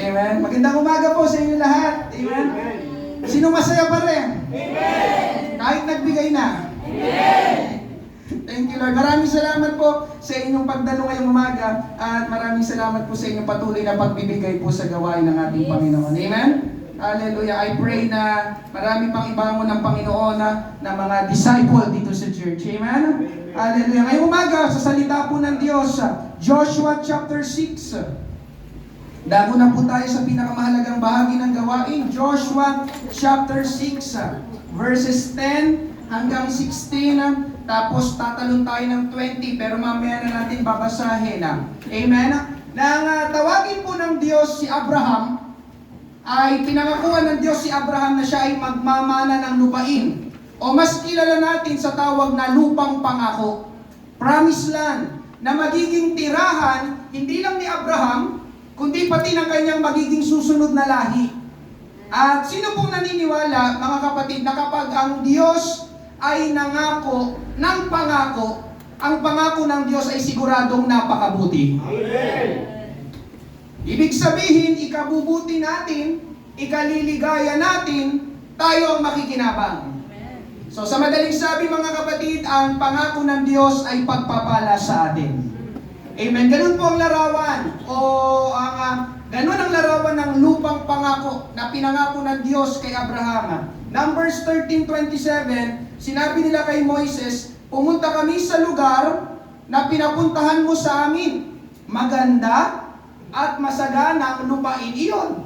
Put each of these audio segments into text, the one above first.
Amen. Magandang umaga po sa inyo lahat. Amen. Sino masaya pa rin? Amen. Kahit nagbigay na. Amen. Thank you, Lord. Maraming salamat po sa inyong pagdalo ngayong umaga at maraming salamat po sa inyong patuloy na pagbibigay po sa gawain ng ating Panginoon. Amen? Hallelujah. I pray na marami pang ibangon ng Panginoon na mga disciple dito sa church. Amen? Hallelujah. Ngayong umaga, sa salita po ng Diyos, Joshua chapter 6. Dago na po tayo sa pinakamahalagang bahagi ng gawain. Joshua chapter 6, verses 10 hanggang 16. Tapos tatalon tayo ng 20, pero mamaya na natin babasahin. Amen? Nang tawagin po ng Diyos si Abraham, ay pinangakuan ng Diyos si Abraham na siya ay magmamana ng lupain. O mas kilala natin sa tawag na lupang pangako. Promised land, na magiging tirahan, hindi lang ni Abraham, kundi pati ng kanyang magiging susunod na lahi. At sino pong naniniwala, mga kapatid, na kapag ang Diyos ay nangako ng pangako, ang pangako ng Diyos ay siguradong napakabuti. Amen. Ibig sabihin, ikabubuti natin, ikaliligaya natin, tayo ang makikinabang. So sa madaling sabi mga kapatid, ang pangako ng Diyos ay pagpapala sa atin. Amen. Ganun po ang larawan ganun ang larawan ng lupang pangako na pinangako ng Diyos kay Abraham. Numbers 13:27, sinabi nila kay Moises, pumunta kami sa lugar na pinapuntahan mo sa amin. Maganda at masagana ang lupain iyon.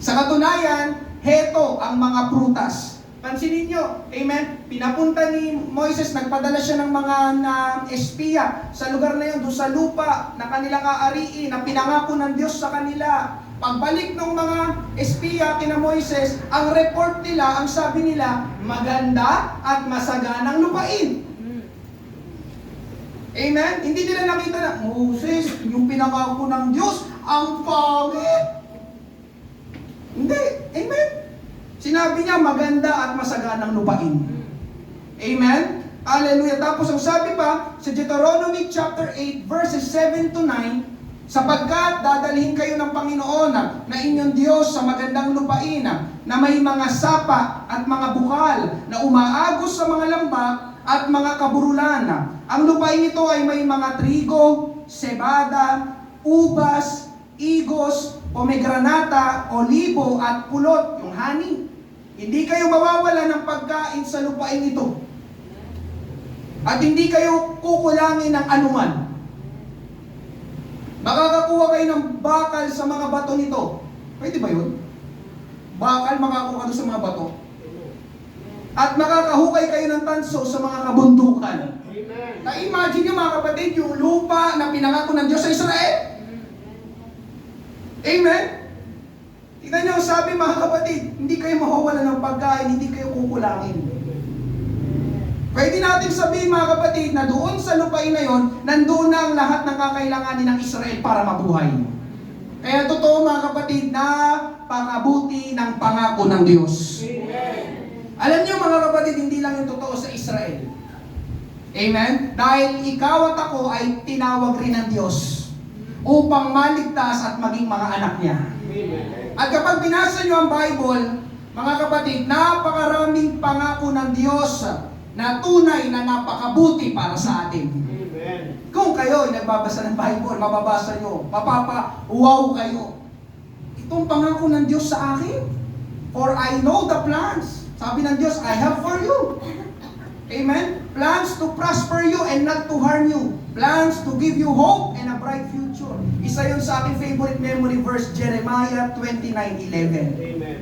Sa katunayan, heto ang mga prutas. Pansinin nyo, amen, pinapunta ni Moises, nagpadala siya ng mga espiya sa lugar na yun, doon sa lupa na kanilang aariin, na pinangako ng Diyos sa kanila. Pagbalik ng mga espiya kina Moises, ang report nila, ang sabi nila, maganda at masaganang lupain. Amen? Hindi nila nakita na, Moses, yung pinangako ng Diyos, ang pangit. Hindi. Amen? Sinabi niya, maganda at masaganang lupain. Amen? Hallelujah. Tapos ang sabi pa, sa Deuteronomy chapter 8, verses 7 to 9, sapagkat dadalhin kayo ng Panginoon na inyong Diyos sa magandang lupain na may mga sapa at mga bukal na umaagos sa mga lambak at mga kaburulan. Ang lupain ito ay may mga trigo, cebada, ubas, igos, pomegranata, olibo at pulot, yung honey. Hindi kayo mawawala ng pagkain sa lupain ito. At hindi kayo kukulangin ng anuman. Makakakuha kayo ng bakal sa mga bato nito. Pwede ba yun? Bakal, makakuha doon sa mga bato. At makakahukay kayo ng tanso sa mga kabundukan. Na-imagine nyo mga kapatid, yung lupa na pinangako ng Diyos sa Israel. Amen? Tignan nyo, sabi mga kapatid, hindi kayo mawawala ng pagkain, hindi kayo kukulangin. Pwede natin sabihin mga kapatid na doon sa lupain na yon, nandoon na ang lahat ng kakailanganin ng Israel para mabuhay. Kaya totoo mga kapatid na pangabuti ng pangako ng Diyos. Amen. Alam nyo mga kapatid, hindi lang yung totoo sa Israel. Amen? Dahil ikaw at ako ay tinawag rin ng Diyos upang maligtas at maging mga anak niya. Amen. At kapag binasa nyo ang Bible, mga kapatid, napakaraming pangako ng Diyos na tunay na napakabuti para sa atin. Amen. Kung kayo ay nagbabasa ng Bible, mababasa nyo, mapapa-wow kayo. Itong pangako ng Diyos sa akin, for I know the plans. Sabi ng Diyos, I have for you. Amen? Plans to prosper you and not to harm you. Plans to give you hope and a bright future. Isa yun sa aking favorite memory verse, Jeremiah 29:11. Amen.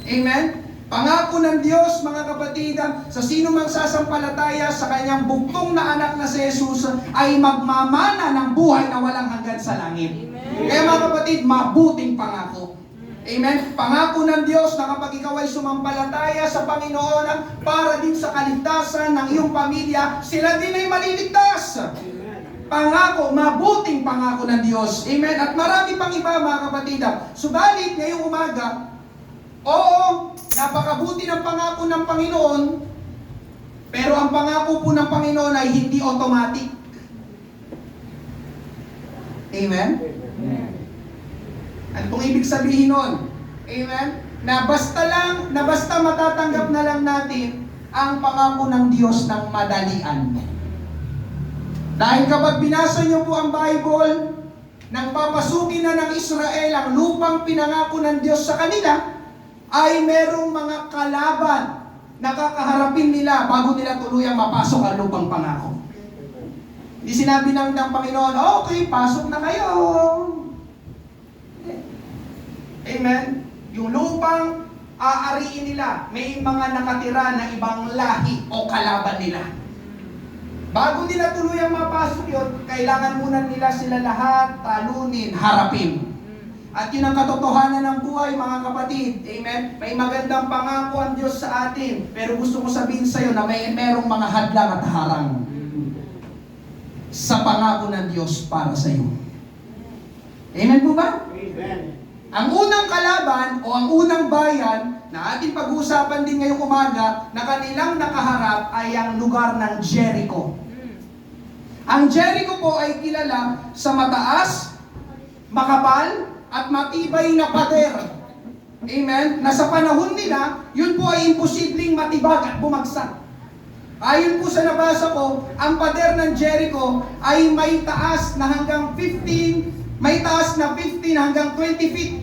Amen? Pangako ng Diyos, mga kapatid, sa sino mang sasampalataya sa kanyang bugtong na anak na si Jesus ay magmamana ng buhay na walang hanggan sa langit. Amen. Kaya mga kapatid, mabuting pangako. Amen? Pangako ng Diyos na kapag ikaw ay sumampalataya sa Panginoon para din sa kaligtasan ng iyong pamilya, sila din ay maliligtas. Pangako, mabuting pangako ng Diyos. Amen? At marami pang iba mga kapatid. Subalit ngayong umaga, oo, napakabuti ng pangako ng Panginoon, pero ang pangako po ng Panginoon ay hindi automatic. Amen? Ano pong ibig sabihin nun? Amen? Na basta matatanggap na lang natin ang pangako ng Diyos ng madalian. Dahil kapag binasa niyo po ang Bible, nang papasukin na ng Israel ang lupang pinangako ng Diyos sa kanila, ay merong mga kalaban na kakaharapin nila bago nila tuluyang mapasok ang lupang pangako. Hindi sinabi ng Panginoon, okay, pasok na kayo. Amen? Yung lupang aariin nila, may mga nakatira na ibang lahi o kalaban nila. Bago nila tuluyang mapasok yun, kailangan muna nila sila lahat talunin, harapin. At yun ang katotohanan ng buhay, mga kapatid. Amen? May magandang pangako ang Diyos sa atin. Pero gusto ko sabihin sa iyo na merong mga hadlang at harang sa pangako ng Diyos para sa iyo. Amen po ba? Amen. Ang unang kalaban o ang unang bayan na ating pag-uusapan din ngayong umaga na kanilang nakaharap ay ang lugar ng Jericho. Ang Jericho po ay kilala sa mataas, makapal, at matibay na pader. Amen? Na sa panahon nila, yun po ay imposibleng matibag at bumagsak. Ayon po sa nabasa ko, ang pader ng Jericho ay may taas na hanggang 15 hanggang 20 feet.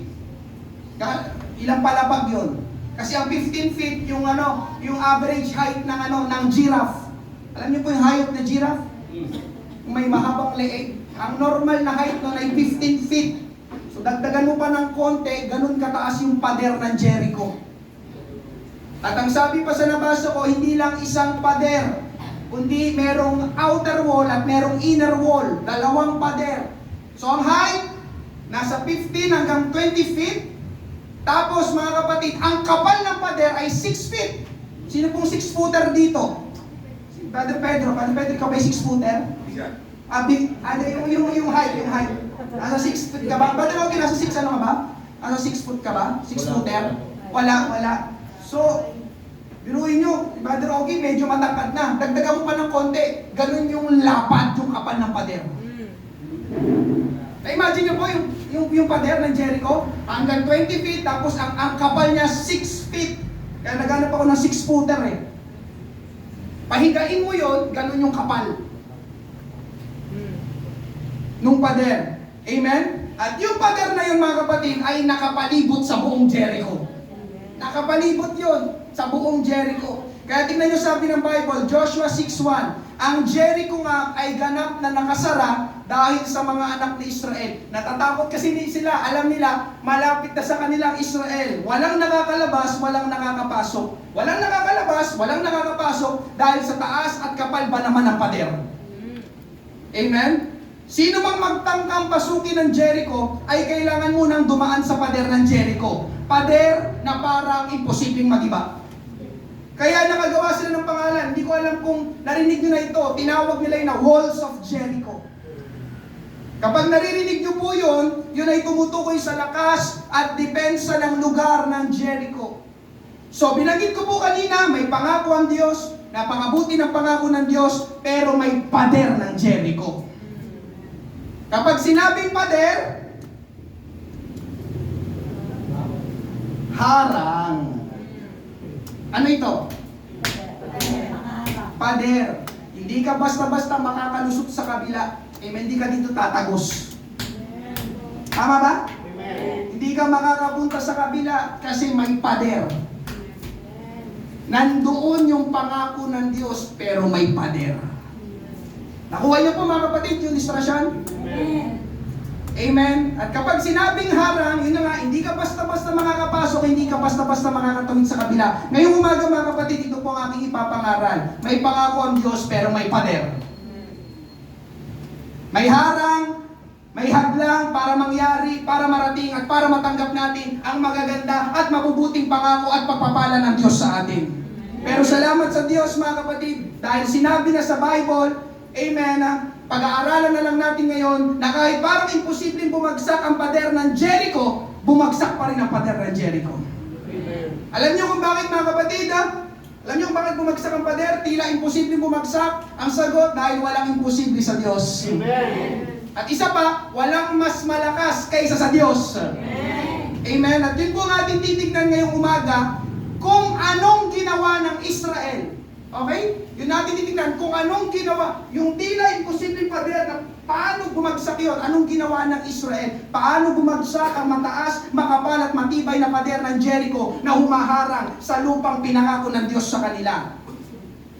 Ilang palapag yun? Kasi ang 15 feet yung average height ng giraffe. Alam niyo po yung height na giraffe? May mahabang leeg. Ang normal na height nun ay 15 feet. So dagdagan mo pa ng konti, ganun kataas yung pader ng Jericho. At ang sabi pa sa nabasa ko, hindi lang isang pader, kundi merong outer wall at merong inner wall, dalawang pader. So ang height, nasa 15 hanggang 20 feet. Tapos mga kapatid, ang kapal ng pader ay 6 feet. Sino pong 6-footer dito? Si Padre Pedro, ikaw ba 6-footer? Yung height. Nasa 6 foot ka ba? Padre Ogie, nasa 6 ano ka ba? Nasa 6 foot ka ba? 6-footer? Wala. So, biruin nyo, Padre Ogie, medyo matangkad na. Dagdagan mo pa ng konti. Ganun yung lapad, yung kapal ng pader. Na-imagine nyo po yung pader ng Jericho, hanggang 20 feet, tapos ang kapal niya 6 feet. Kaya naghanap ako ng 6-footer eh. Pahigain mo yon, ganun yung kapal nung pader. Amen? At yung pader na yun, mga kapatid, ay nakapalibot sa buong Jericho. Nakapalibot yun sa buong Jericho. Kaya tingnan nyo sabi ng Bible, Joshua 6:1, ang Jericho nga ay ganap na nakasara dahil sa mga anak ni Israel. Natatakot kasi sila, alam nila, malapit na sa kanilang Israel. Walang nakakalabas, walang nakakapasok. Walang nakakalabas, walang nakakapasok dahil sa taas at kapal ba naman ang pader. Amen? Sino mang magtangkang pasukin ng Jericho ay kailangan munang dumaan sa pader ng Jericho. Pader na parang imposibleng magiba. Kaya nakagawa sila ng pangalan. Hindi ko alam kung narinig nyo na ito. Tinawag nila yun na Walls of Jericho. Kapag naririnig nyo po yun, yun ay tumutukoy sa lakas at depensa ng lugar ng Jericho. So binanggit ko po kanina, may pangako ang Diyos, napangabuti ng pangako ng Diyos, pero may pader ng Jericho. Kapag sinabing pader, harang. Ano ito? Pader. Hindi ka basta-basta makakalusot sa kabila. Hindi ka dito tatagos. Tama ba? Amen. Hindi ka makakapunta sa kabila kasi may pader. Nandoon yung pangako ng Diyos pero may pader. Nakuha niyo po mga kapatid yung ilustrasyon? Amen. At kapag sinabing harang, yun na nga, hindi ka basta-basta makakapasok, hindi ka basta-basta makakatawid sa kabila. Ngayong umaga mga kapatid, ito po ang aking ipapangaral. May pangako ang Diyos pero may pader. May harang, may hadlang para mangyari, para marating at para matanggap natin ang magaganda at mabubuting pangako at pagpapala ng Diyos sa atin. Pero salamat sa Diyos mga kapatid, dahil sinabi na sa Bible, amen, pag-aaralan na lang natin ngayon na kahit parang imposibleng bumagsak ang pader ng Jericho, bumagsak pa rin ang pader ng Jericho. Amen. Alam niyo kung bakit mga kapatid? Alam niyo bakit bumagsak ang pader? Tila imposible bumagsak. Ang sagot, dahil walang imposible sa Diyos. Amen. At isa pa, walang mas malakas kaysa sa Diyos. Amen. At yun po ang ating titignan ngayong umaga, kung anong ginawa ng Israel. Okay? Yun natin titignan kung anong ginawa. Yung tila imposible pader na paano bumagsak yun? Anong ginawa ng Israel? Paano bumagsak ang mataas, makapal at matibay na pader ng Jericho na humaharang sa lupang pinangako ng Diyos sa kanila?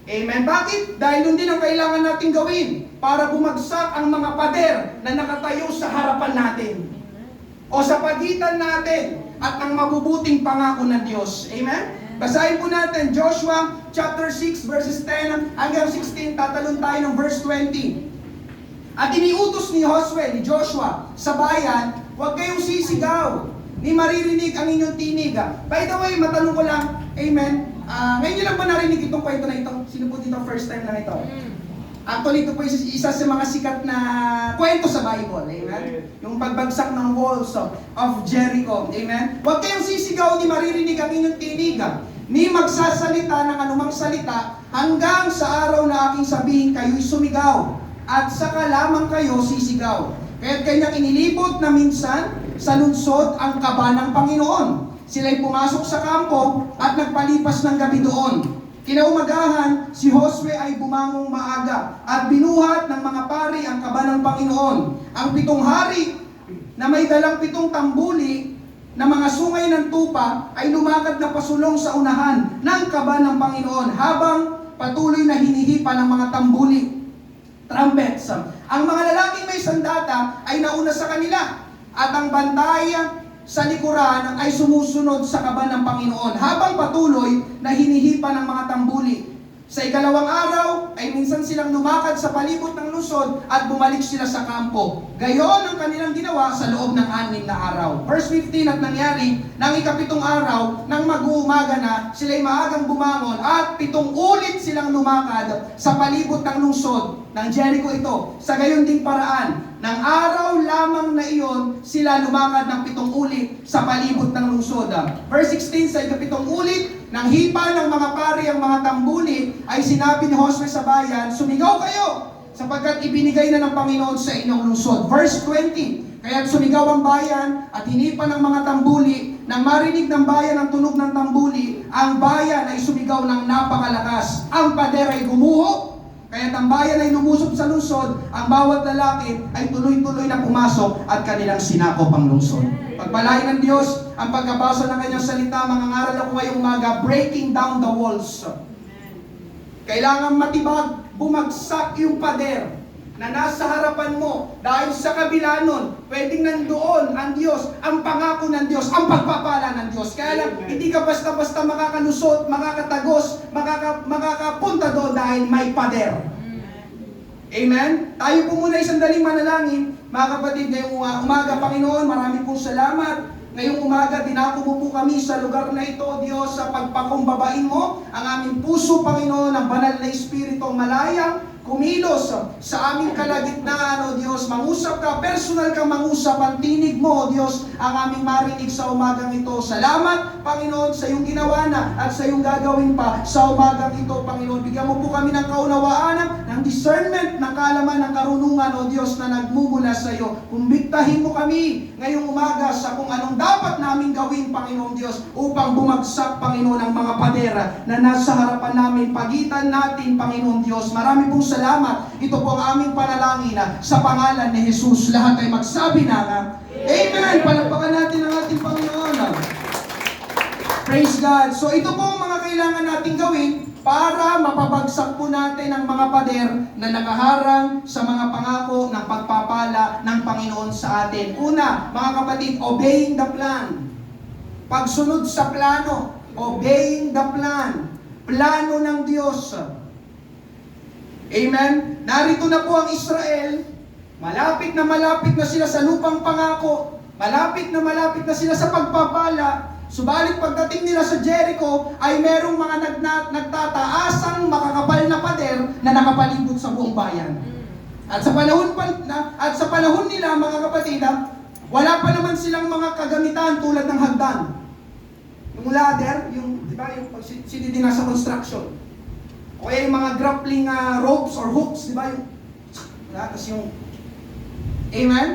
Amen. Bakit? Dahil yun din ang kailangan natin gawin para bumagsak ang mga pader na nakatayo sa harapan natin o sa pagitan natin at ang mabubuting pangako ng Diyos. Amen? Basahin po natin Joshua chapter 6 verses 10 hanggang 16. Tatalon tayo ng verse 20. At iniutos ni Joshua sa bayan, huwag kayong sisigaw, ni maririnig ang inyong tinig. By the way, matanong ko lang, amen, ngayon nyo lang ba narinig itong kwento na ito? Sino po dito first time lang ito? Actually, ito po isa sa mga sikat na kwento sa Bible, amen? Yung pagbagsak ng walls of Jericho, amen? Huwag kayong sisigaw, ni maririnig ang inyong tinig, ni magsasalita ng anumang salita, hanggang sa araw na aking sabihin kayo'y sumigaw, at saka lamang kayo sisigaw. Kaya't kanyang inilibot na minsan sa lungsod ang kaba ng Panginoon. Sila'y pumasok sa kampo at nagpalipas ng gabi doon. Kinaumagahan, si Josue ay bumangong maaga at binuhat ng mga pari ang kaba ng Panginoon. Ang 7 hari na may dalang 7 tambuli na mga sungay ng tupa ay lumakad na pasulong sa unahan ng kaba ng Panginoon habang patuloy na hinihipa ng mga tambuli. Trumpets. Ang mga lalaking may sandata ay nauna sa kanila at ang bantay sa likuran ay sumusunod sa kaba ng Panginoon habang patuloy na hinihipa ng mga tambuli. Sa ikalawang araw ay minsan silang lumakad sa palibot ng lungsod at bumalik sila sa kampo. Gayon ang kanilang ginawa sa loob ng 6 na araw. Verse 15, at nangyari ng ika-7 araw nang mag-uumaga na, sila'y maagang bumangon at 7 ulit silang lumakad sa palibot ng lungsod ng Jericho ito. Sa gayon ding paraan, ng araw lamang na iyon, sila lumakad ng 7 ulit sa palibot ng lungsod. Verse 16, sa ika-7 ulit, nang hipa ng mga pari ang mga tambuli, ay sinabi ni Josue sa bayan, sumigaw kayo, sapagkat ibinigay na ng Panginoon sa inyong lungsod. Verse 20, kaya't sumigaw ang bayan at hinipa ng mga tambuli. Nang marinig ng bayan ang tunog ng tambuli, ang bayan ay sumigaw ng napakalakas. Ang pader ay gumuho, kaya't ang bayan ay lumusot sa lungsod. Ang bawat lalaki ay tuloy-tuloy na pumasok at kanilang sinakop ang lungsod. Pagpalain ng Diyos ang pagkabasa ng kanyang salita. Mga ngaral ako ngayong umaga, breaking down the walls. Kailangan matibag, bumagsak yung pader na nasa harapan mo. Dahil sa kabila nun, pwedeng nandoon ang Diyos, ang pangako ng Diyos, ang pagpapala ng Diyos. Kaya lang, hindi ka basta-basta makakalusot, makakatagos, makakapunta doon dahil may pader. Amen? Tayo po muna isang daling manalangin. Mga kapatid, ngayong umaga, Panginoon, marami pong salamat. Ngayong umaga, dinako mo po kami sa lugar na ito, Diyos, sa pagpakumbabain mo ang aming puso, Panginoon, ang banal na Espiritu malayang kumilos sa aming kalagitnaan, O Diyos. Mangusap ka, personal kang mangusap, ang tinig mo, O Diyos, ang aming marinig sa umagang ito. Salamat, Panginoon, sa iyong ginawa na at sa iyong gagawin pa sa umagang ito, Panginoon. Bigyan mo po kami ng kaunawaan, ng discernment, ng kaalaman, ng karunungan, O Diyos, na nagmumula sa iyo. Kumbiktahin mo kami ngayong umaga sa kung anong dapat namin gawin, Panginoon Diyos, upang bumagsak, Panginoon, ang mga padera na nasa harapan namin, pagitan natin, Panginoon Diyos. Marami pong salamat. Ito po ang aming panalangin sa pangalan ni Jesus. Lahat ay magsabi na, Amen! Palakpakan natin ang ating Panginoon. Praise God. So ito po ang mga kailangan nating gawin para mapabagsak po natin ang mga pader na nakaharang sa mga pangako ng pagpapala ng Panginoon sa atin. Una, mga kapatid, obeying the plan. Pagsunod sa plano. Obeying the plan. Plano ng Diyos. Amen? Narito na po ang Israel. Malapit na sila sa lupang pangako. Malapit na sila sa pagpapala. Subalit pagdating nila sa Jericho, ay merong mga nagtataasang makakapal na pader na nakapalibot sa buong bayan. At sa panahon nila, mga kapatid, wala pa naman silang mga kagamitan tulad ng hagdan. Yung ladder, yung, di ba, yung sinidina sa construction. O kaya yung mga grappling ropes or hooks, di ba, yung, tapos yung, amen?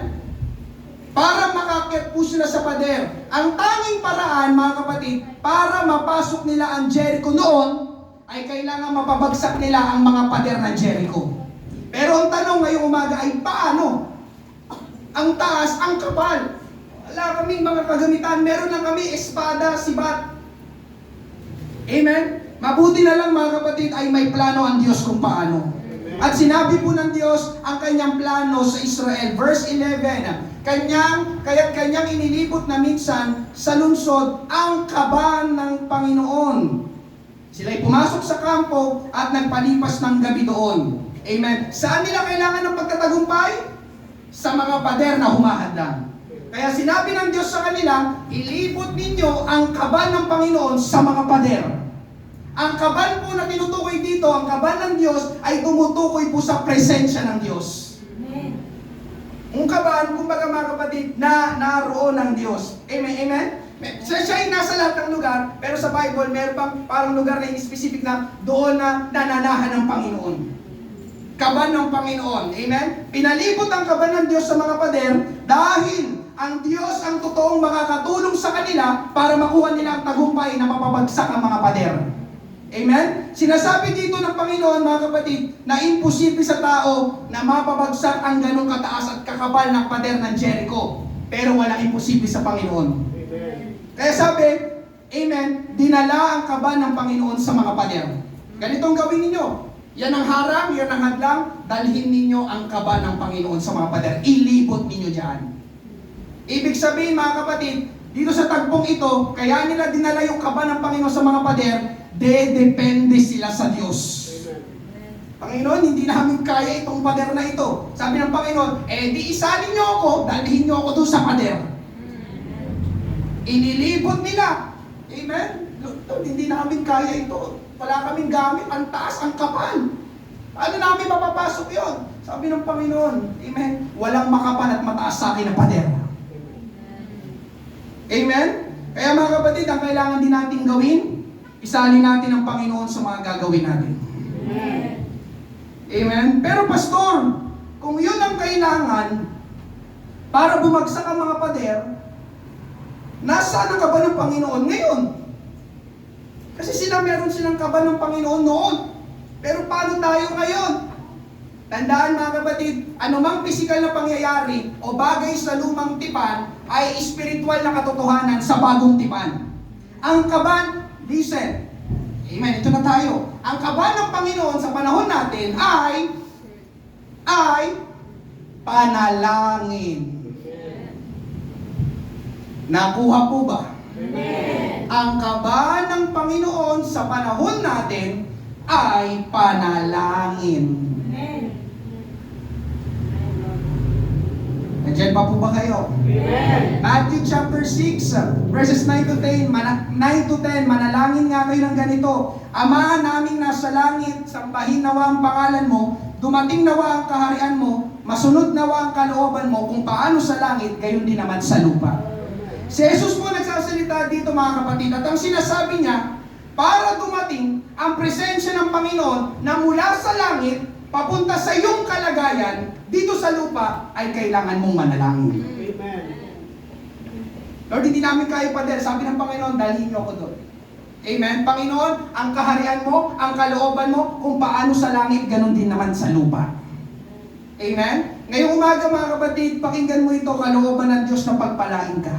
Para makakit po sila sa pader. Ang tanging paraan, mga kapatid, para mapasok nila ang Jericho noon, ay kailangan mapabagsak nila ang mga pader ng Jericho. Pero ang tanong ngayong umaga ay paano? Ang taas, ang kapal. Wala kaming mga kagamitan. Meron lang kami espada, sibat. Amen? Mabuti na lang mga kapatid ay may plano ang Diyos kung paano. At sinabi po ng Diyos ang kanyang plano sa Israel. Verse 11, kaya't kanyang inilibot na minsan sa lungsod ang kaban ng Panginoon. Sila'y pumasok sa kampo at nagpalipas ng gabi doon. Amen. Saan nila kailangan ng pagtatagumpay? Sa mga pader na humahadlang. Kaya sinabi ng Diyos sa kanila, ilibot ninyo ang kaban ng Panginoon sa mga pader. Ang kaban po na tinutukoy dito, ang kaban ng Diyos ay tumutukoy po sa presensya ng Diyos. Amen. Ang kaban, kumbaga mga kapatid, na naroon ng Diyos. Amen? Amen? Siya ay nasa lahat ng lugar, pero sa Bible, meron pang parang lugar na specific na doon na nananahan ng Panginoon. Kaban ng Panginoon. Amen? Pinalibot ang kaban ng Diyos sa mga pader dahil ang Diyos ang totoong makakatulong sa kanila para makuha nila ang tagumpay na mapabagsak ang mga pader. Amen? Sinasabi dito ng Panginoon, mga kapatid, na imposible sa tao na mapabagsak ang ganong kataas at kakapal ng pader ng Jericho. Pero walang imposible sa Panginoon. Amen. Kaya sabi, amen, dinala ang kaban ng Panginoon sa mga pader. Ganitong gawin ninyo. Yan ang harang, yan ang hadlang, dalhin ninyo ang kaban ng Panginoon sa mga pader. Ilibot ninyo dyan. Ibig sabihin, mga kapatid, dito sa tagpong ito, kaya nila dinala yung kaban ng Panginoon sa mga pader, depende sila sa Diyos. Panginoon, hindi namin kaya itong pader na ito. Sabi ng Panginoon, di isalin niyo ako, dalhin niyo ako doon sa pader. Inilibot nila. Amen? Lord, hindi namin kaya ito. Wala kaming gamit, ang taas, ang kapal. Ano namin mapapasok yon? Sabi ng Panginoon, amen? Walang makapal at mataas sa akin na pader. Amen? Kaya mga kapatid, ang kailangan din natin gawin, isali natin ang Panginoon sa mga gagawin natin. Amen. Amen? Pero pastor, kung yun ang kailangan para bumagsak ang mga pader, nasaan ang kaban ng Panginoon ngayon? Kasi meron silang kaban ng Panginoon noon. Pero paano tayo ngayon? Tandaan mga kapatid, anumang pisikal na pangyayari o bagay sa lumang tipan ay espiritual na katotohanan sa bagong tipan. Ang kaban, listen, amen, ito na tayo. Ang kaban ng Panginoon sa panahon natin ay panalangin. Nakuha po ba? Amen. Ang kaban ng Panginoon sa panahon natin ay panalangin. Amen. Nandiyan pa po ba kayo? Amen. Matthew chapter 6, verses 9 to 10, 9 to 10, manalangin nga kayo ng ganito. Ama naming nasa langit, sambahin nawa ang pangalan mo, dumating nawa ang kaharian mo, masunod nawa ang kalooban mo, kung paano sa langit, gayon din naman sa lupa. Si Jesus po nagsasalita dito mga kapatid, at ang sinasabi niya, para dumating ang presensya ng Panginoon na mula sa langit, papunta sa iyong kalagayan, dito sa lupa, ay kailangan mong manalangin. Amen. Lord, hindi namin kaya pader. Sabi ng Panginoon, dalhin niyo ako doon. Amen? Panginoon, ang kaharian mo, ang kalooban mo, kung paano sa langit, ganun din naman sa lupa. Amen? Ngayong umaga mga kapatid, pakinggan mo ito, kalooban ng Diyos na pagpalain ka.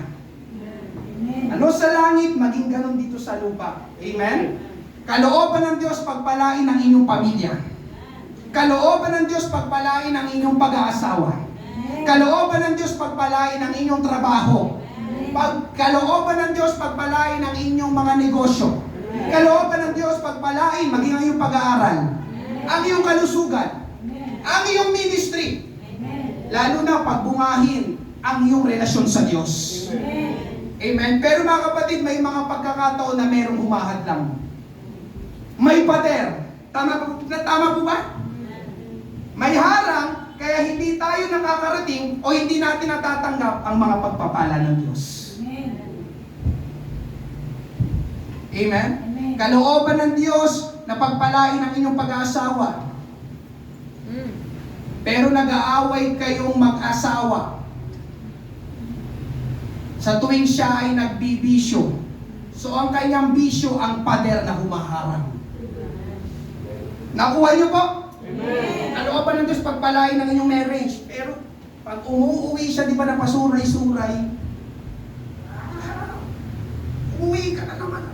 Amen. Ano sa langit, maging ganun dito sa lupa. Amen? Kalooban ng Diyos, pagpalain ang inyong pamilya. Kalooban ng Diyos, pagpalain ang inyong pag-aasawa. Kalooban ng Diyos, pagpalain ang inyong trabaho. Kalooban ng Diyos, pagpalain ang inyong mga negosyo. Kalooban ng Diyos, pagpalain maging ang iyong pag-aaral. Ang iyong kalusugan. Ang iyong ministry. Lalo na pagbungahin ang iyong relasyon sa Diyos. Amen. Pero mga kapatid, may mga pagkakataon na merong humahadlang. May pader. Tama po ba? May harang, kaya hindi tayo nakakarating o hindi natin natatanggap ang mga pagpapala ng Diyos. Amen? Amen. Kalooban ng Diyos na pagpalain ang inyong pag-aasawa. Pero nag-aaway kayong mag-asawa. Sa tuwing siya ay nagbibisyo. So ang kanyang bisyo ang pader na humaharang. Nakuha niyo po? Kalooban ng Diyos pagpalain ang inyong marriage. Pero pag umuwi siya, di ba napasuray-suray? Uwi ka na naman.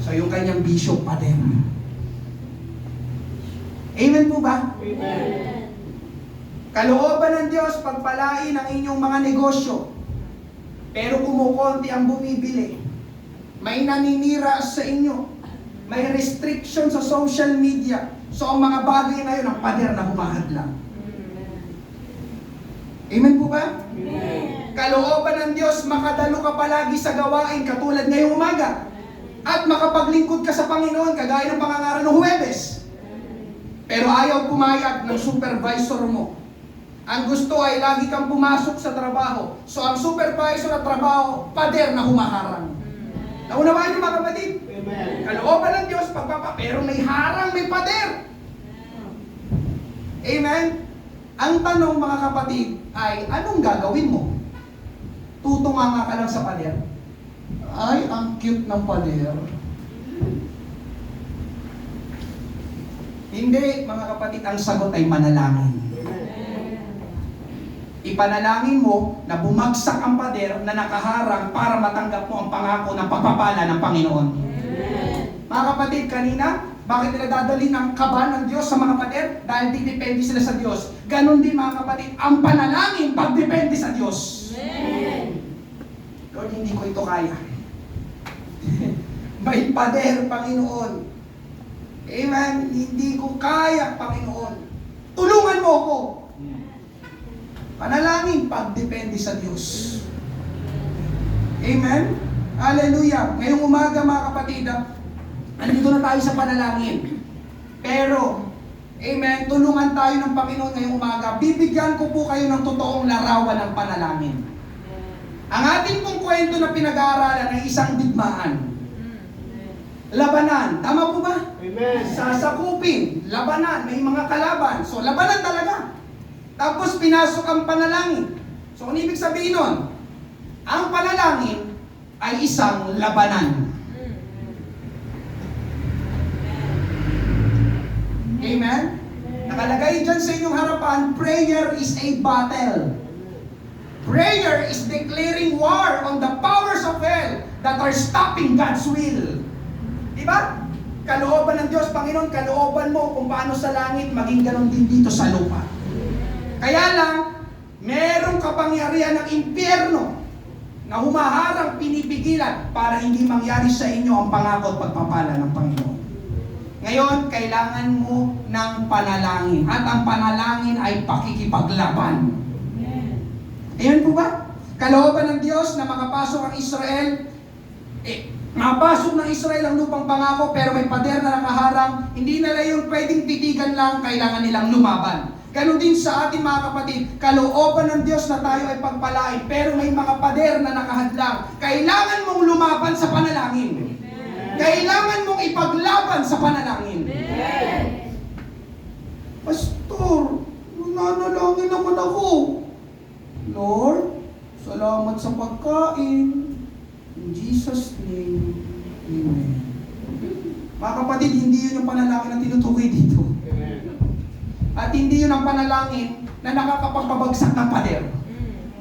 So yung kanyang bisyo, pader. Amen po ba? Amen. Kalooban ng Diyos, pagpalain ang inyong mga negosyo. Pero kumukonti ang bumibili. May naninira sa inyo. May restriction sa social media. So ang mga bagay na yun, ang pader na humahadlang. Amen po ba? Amen. Kalooban ng Diyos, makadalo ka palagi sa gawain katulad ngayong umaga. At makapaglingkod ka sa Panginoon kagaya ng pangangaral ng Huwebes. Pero ayaw pumayag ng supervisor mo. Ang gusto ay lagi kang pumasok sa trabaho. So ang supervisor at trabaho, pader na humaharang. Naunawaan niyo mga kapatid? Amen. Kalooban ng Diyos, pero may harang, may pader. Amen? Ang tanong mga kapatid ay, anong gagawin mo? Tutunganga ka lang sa pader? Ay, ang cute ng pader. Hindi, mga kapatid, ang sagot ay manalangin. Ipanalangin mo na bumagsak ang pader na nakaharang para matanggap mo ang pangako ng pagpapala ng Panginoon. Mga kapatid, kanina, bakit nila dadalhin ang kaba ng Diyos sa mga pader? Dahil depende sila sa Diyos. Ganon din mga kapatid, ang panalangin pagdepende sa Diyos. Lord, hindi ko ito kaya. May pader, Panginoon. Amen. Hindi ko kaya, Panginoon. Tulungan mo ako. Panalangin, pagdepende sa Diyos. Amen? Hallelujah. Ngayong umaga mga kapatid, andito na tayo sa panalangin. Pero, amen, tulungan tayo ng Panginoon ngayong umaga. Bibigyan ko po kayo ng totoong larawan ng panalangin. Ang ating pong kwento na pinag-aaralan ay isang digmaan. Labanan. Tama po ba? Amen. Sasakupin. Labanan. May mga kalaban. So, labanan talaga. Tapos pinasok ang panalangin. So, ano ibig sabihin nun? Ang panalangin ay isang labanan. Amen? Nakalagay dyan sa inyong harapan, prayer is a battle. Prayer is declaring war on the powers of hell that are stopping God's will. Diba? Kalooban ng Diyos, Panginoon, kalooban mo kung paano sa langit, maging ganon din dito sa lupa. Kaya lang, merong kapangyarihan ng impyerno na humaharang, pinipigilan para hindi mangyari sa inyo ang pangako at pagpapala ng Panginoon. Ngayon, kailangan mo ng panalangin. At ang panalangin ay pakikipaglaban. Ayan po ba? Kalooban ng Diyos na makapasok ang Israel, mapasok ng Israel ang lupang pangako pero may pader na nakaharang, hindi nila yung pwedeng titigan lang, kailangan nilang lumaban. Ganon din sa ating mga kapatid, kalooban ng Diyos na tayo ay pagpalain, pero may mga pader na nakahadlang. Kailangan mong lumaban sa panalangin. Kailangan mong ipaglaban sa panalangin. Pastor, nananalangin naman ako. Lord, salamat sa pagkain. In Jesus' name, Amen. Mga kapatid, hindi yun yung panalangin na tinutukoy dito. At hindi yun ang panalangin na nakakapagpabagsak ng pader.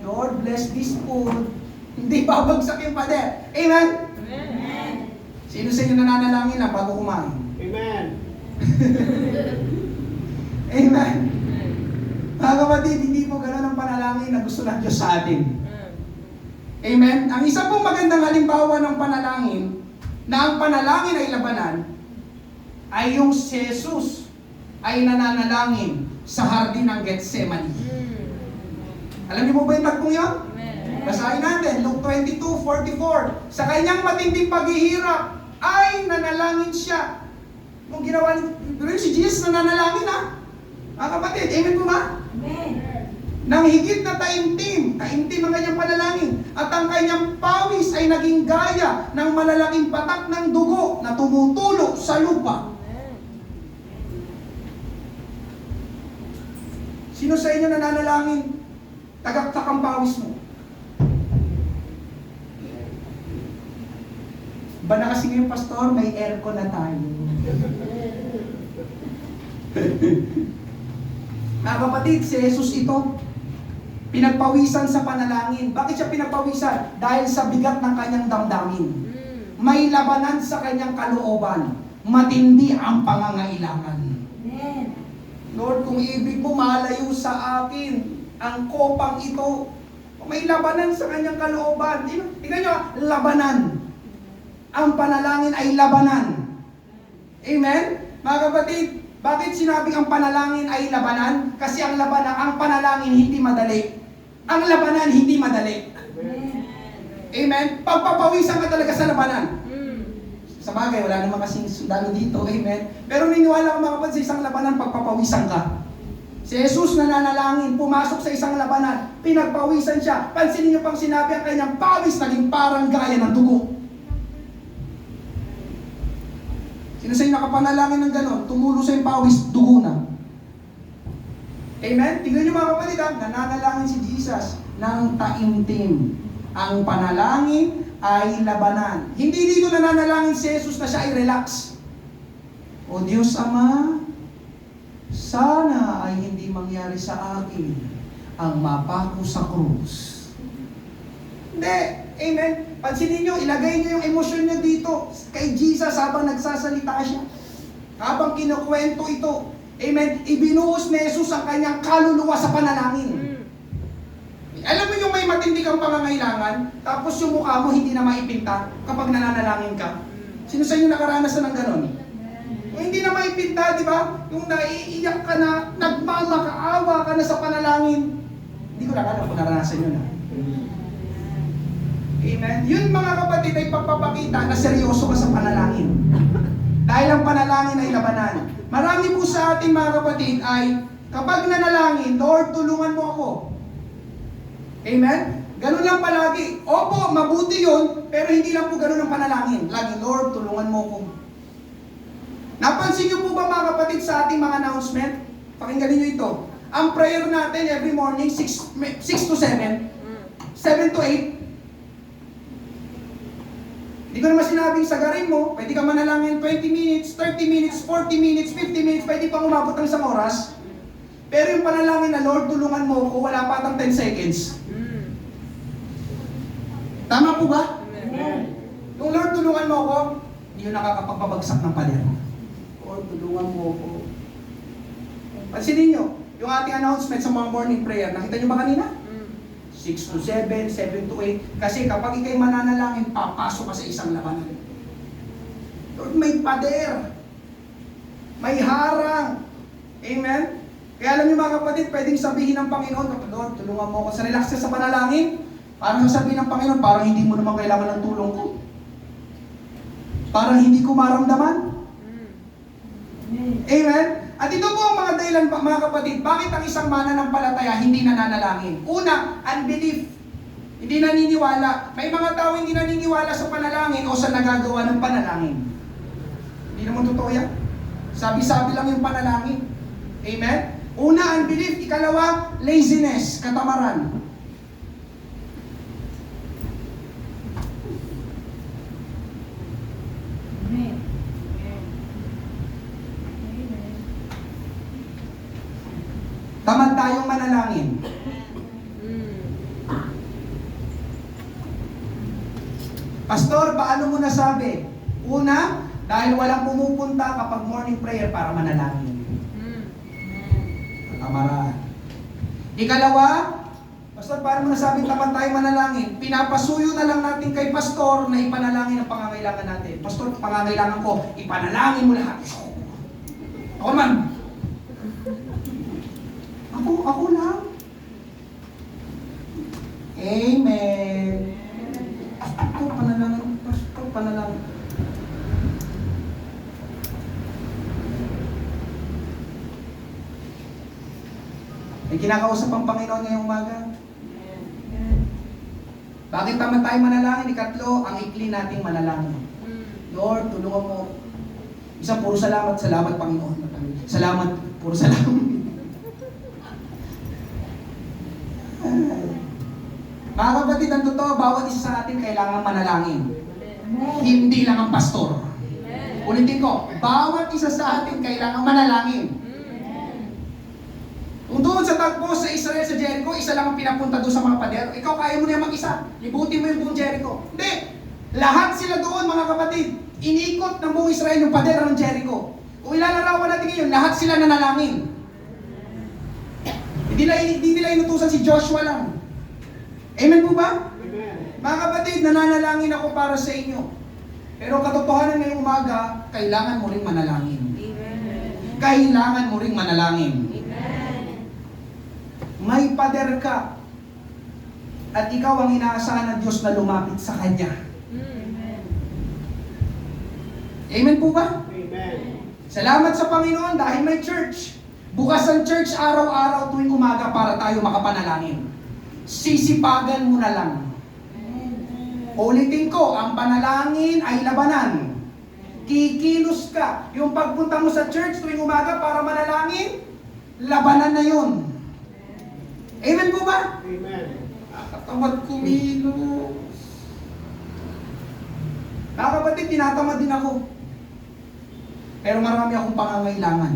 Lord, bless this food. Hindi babagsak yung pader. Amen? Amen. Sino sa inyo nananalangin lang bago kumain? Amen. Amen? Mga kapatid, hindi po gano'n ang panalangin na gusto ng Diyos sa atin. Amen? Ang isa pong magandang halimbawa ng panalangin, na ang panalangin ay labanan, ay yung si Jesus ay nananalangin sa hardin ng Gethsemane. Alam niyo po ba yung tagpong yun? Basahin natin, Luke 22:44. Sa kanyang matinding paghihirap, ay nanalangin siya. Nung ginawa ni si Jesus, nananalangin ha. Mga kapatid, amen po ba? Amen. Nang higit na taimtim ang kanyang panalangin, at ang kanyang pawis ay naging gaya ng malalaking patak ng dugo na tumutulo sa lupa. Sino sa inyo nananalangin? Tagaktak ang pawis mo. Ba na kasi ngayon, pastor, may aircon na tayo. Mga kapatid, si Jesus ito, pinagpawisan sa panalangin. Bakit siya pinagpawisan? Dahil sa bigat ng kanyang damdamin. May labanan sa kanyang kalooban. Matindi ang pangangailangan. Amen. Lord, kung ibig mo malayo sa akin ang kopang ito, may labanan sa kanyang kalooban. Tingnan nyo, labanan. Ang panalangin ay labanan. Amen? Mga kapatid, bakit sinabing ang panalangin ay labanan? Kasi ang panalangin hindi madali. Ang labanan hindi madali. Amen? Pagpapawisan ka talaga sa labanan. Sa bagay, wala naman kasing sundalo dito. Amen? Pero niniwala ko mga kapatid, sa isang labanan, pagpapawisan ka. Si Jesus nananalangin, pumasok sa isang labanan, pinagpawisan siya. Pansinin niyo pang sinabi ang kanyang pawis, naging parang gaya ng dugo. Sino sa'yo nakapanalangin ng gano'n? Tumulo sa yung pawis, dugo na. Amen? Tingnan niyo mga kapatid, nananalangin si Jesus ng taimtim. Ang panalangin ay labanan. Hindi dito nananalangin si Jesus na siya ay relax. O Diyos Ama, sana ay hindi mangyari sa akin ang mapako sa krus. Hindi. Amen. Pansinin nyo, ilagay nyo yung emosyon nyo dito kay Jesus habang nagsasalita siya. Habang kinukwento ito. Amen. Ibinuhos ni Jesus ang kanyang kaluluwa sa panalangin. Alam mo yung may matindi kang pangangailangan, tapos yung mukha mo hindi na maipinta kapag nananalangin ka. Sino sa inyo nakaranasan ng ganon? Hindi na maipinta, di ba? Yung naiiyak ka na, nagmamakaawa ka na sa panalangin. Hindi ko nakala kung naranasan yun na. Amen? Yun mga kapatid ay pagpapakita na seryoso ka sa panalangin. Dahil ang panalangin ay labanan. Marami po sa ating mga kapatid ay kapag nanalangin, Lord, tulungan mo ako. Amen? Ganun lang palagi. Opo, mabuti yun, pero hindi lang po ganun ang panalangin. Lagi, Lord, tulungan mo ako. Napansin niyo po ba mga kapatid sa ating mga announcement? Pakinggan niyo ito. Ang prayer natin every morning, 6 to 7, 7 to 8, hindi ko naman sinabing sagarin mo, pwede ka manalangin 20 minutes, 30 minutes, 40 minutes, 50 minutes, pwede pang umabot ng isang oras. Pero yung panalangin na, Lord, tulungan mo ako, wala pa atang 10 seconds. Tama po ba? Amen. Yung Lord, tulungan mo ako, hindi yun nakakapagpabagsak ng pader. Lord, tulungan mo ako. Pansinin nyo, yung ating announcement sa mga morning prayer, nakita nyo ba kanina? 6 to 7, 7 to 8. Kasi kapag ikay mananalangin, papasok ka sa isang labanan. Lord, may pader. May harang. Amen? Kaya alam niyo mga kapatid, pwedeng sabihin ng Panginoon, Lord, tulungan mo ako sa relax ka sa panalangin. Parang sabihin ng Panginoon, parang hindi mo naman kailangan ng tulong ko. Parang hindi ko maramdaman. Amen? At ito po ang mga dahilan pa, mga kapatid, bakit ang isang mananampalataya hindi nananalangin? Una, unbelief. Hindi naniniwala. May mga tao hindi naniniwala sa panalangin o sa nagagawa ng panalangin. Hindi naman totoo yan. Sabi-sabi lang yung panalangin. Amen? Una, unbelief. Ikalawa, laziness, katamaran. Amen. Tamad tayong manalangin. Pastor, paano mo nasabi? Una, dahil walang pumupunta kapag morning prayer para manalangin. Katamaran. Ikalawa, Pastor, paano mo nasabing tamad tayong manalangin? Pinapasuyo na lang natin kay Pastor na ipanalangin ang pangangailangan natin. Pastor, pangangailangan ko, ipanalangin mo lahat. Ako man. Ako lang. Amen. Ako, panalangin. Pastor, panalangin. May kinakausap ang Panginoon ngayong umaga. Bakit naman tayo manalangin? Ikatlo, ang ikli nating manalangin. Lord, tulungan mo. Isa, puro salamat, salamat Panginoon. Salamat, puro salamat. Mga kapatid, ang totoo, bawat isa sa atin kailangan manalangin. Hindi lang ang pastor. Ulitin ko, bawat isa sa atin kailangan manalangin. Kung doon sa tagpo sa Israel, sa Jericho, isa lang ang pinapunta doon sa mga pader. Ikaw, kaya mo na mag-isa. Libutin mo yung buong Jericho. Hindi! Lahat sila doon, mga kapatid. Inikot ng buong Israel yung pader ng Jericho. Kung ilalarawan natin ngayon, lahat sila nanalangin. Hindi nila inutusan si Joshua lang. Amen po ba? Amen. Mga kapatid, nananalangin ako para sa inyo. Pero katotohanan ngayong umaga, kailangan mo ring manalangin. Kailangan mo ring manalangin. May pader ka at ikaw ang inaasahan ng Diyos na lumapit sa Kanya. Amen po ba? Amen. Salamat sa Panginoon dahil may church. Bukas ang church araw-araw tuwing umaga para tayo makapanalangin. Sisipagan mo na lang. Ulitin ko, ang panalangin ay labanan. Kikilos ka. Yung pagpunta mo sa church tuwing umaga para manalangin, labanan na yun. Amen po ba? Amen. Nakatamad kumilos. Mga kapatid, tinatamad din ako. Pero marami akong pangangailangan.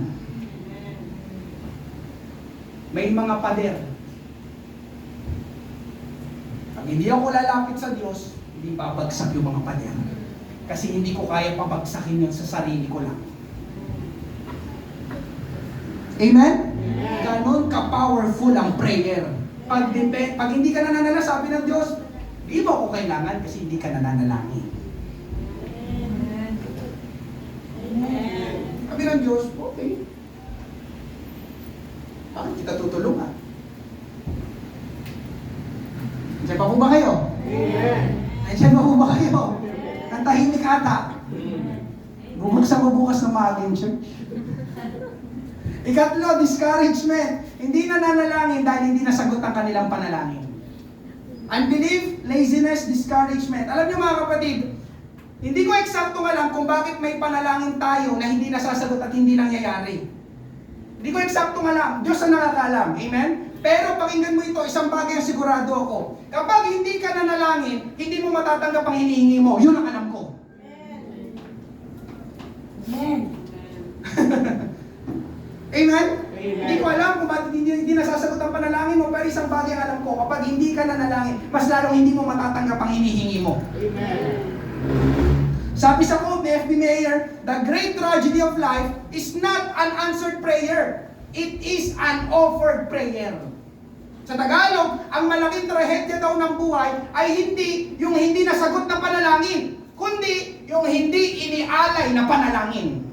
May mga pader. Pag hindi ako lalapit sa Diyos, hindi babagsak yung mga pader. Kasi hindi ko kaya pabagsakin yan sa sarili ko lang. Amen? Ganon ka-powerful ang prayer. Pag hindi ka nananala, sabi ng Diyos, di mo ako kailangan kasi hindi ka nananalangin. Sabi ng Diyos, okay. Bakit kita tutulungan? Nandiyan pa po ba kayo? Amen. Nandiyan pa po ba kayo? Nantahimik ata. Bubuksan ko bukas ng maaga yung church. Ikatlo, discouragement. Hindi nananalangin dahil hindi nasagot ang kanilang panalangin. Unbelief, laziness, discouragement. Alam niyo mga kapatid, hindi ko eksaktong alam kung bakit may panalangin tayo na hindi nasasagot at hindi nangyayari. Hindi ko eksaktong alam. Diyos ang nakakaalam. Amen? Pero pakinggan mo ito, isang bagay ang sigurado ako. Kapag hindi ka nanalangin, hindi mo matatanggap ang hinihingi mo. Yun ang alam ko. Amen. Amen? Amen. Hindi ko alam kung bakit hindi nasasagot ang panalangin mo, pero isang bagay ang alam ko, kapag hindi ka nanalangin, mas lalong hindi mo matatanggap ang hinihingi mo. Amen. Sabi sa quote ni F.B. Meyer, the great tragedy of life is not an answered prayer. It is an offered prayer. Sa Tagalog, ang malaking trahedya daw ng buhay ay hindi yung hindi nasagot na panalangin, kundi yung hindi inialay na panalangin.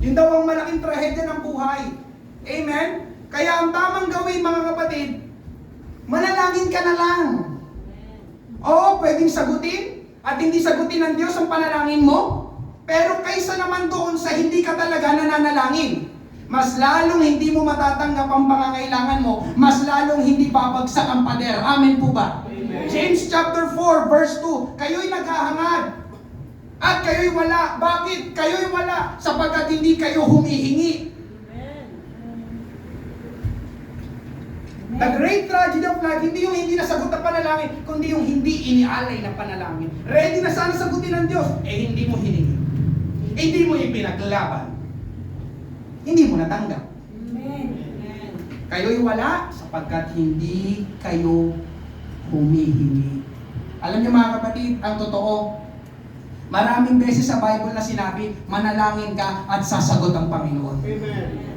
Yun daw ang malaking trahedya ng buhay. Amen? Kaya ang tamang gawin mga kapatid, manalangin ka na lang. Oo, pwedeng sagutin at hindi sagutin ng Diyos ang panalangin mo. Pero kaysa naman doon sa hindi ka talaga nananalangin, mas lalong hindi mo matatanggap ang pangangailangan mo, mas lalong hindi babagsak ang pader. Amen po ba? Amen. James chapter 4 verse 2, kayo'y naghahangad at kayo'y wala. Bakit? Kayo'y wala sapagkat hindi kayo humihingi. The great tragedy of life, hindi yung hindi nasagot na panalangin, kundi yung hindi inialay na panalangin. Ready na sana sagutin ng Diyos, hindi mo hiningi. Hindi mo ipinaglaban. Hindi mo natanggap. Amen. Kayo'y wala sapagkat hindi kayo humihingi. Alam niyo mga kapatid, ang totoo, maraming beses sa Bible na sinabi, manalangin ka at sasagot ang Panginoon. Amen.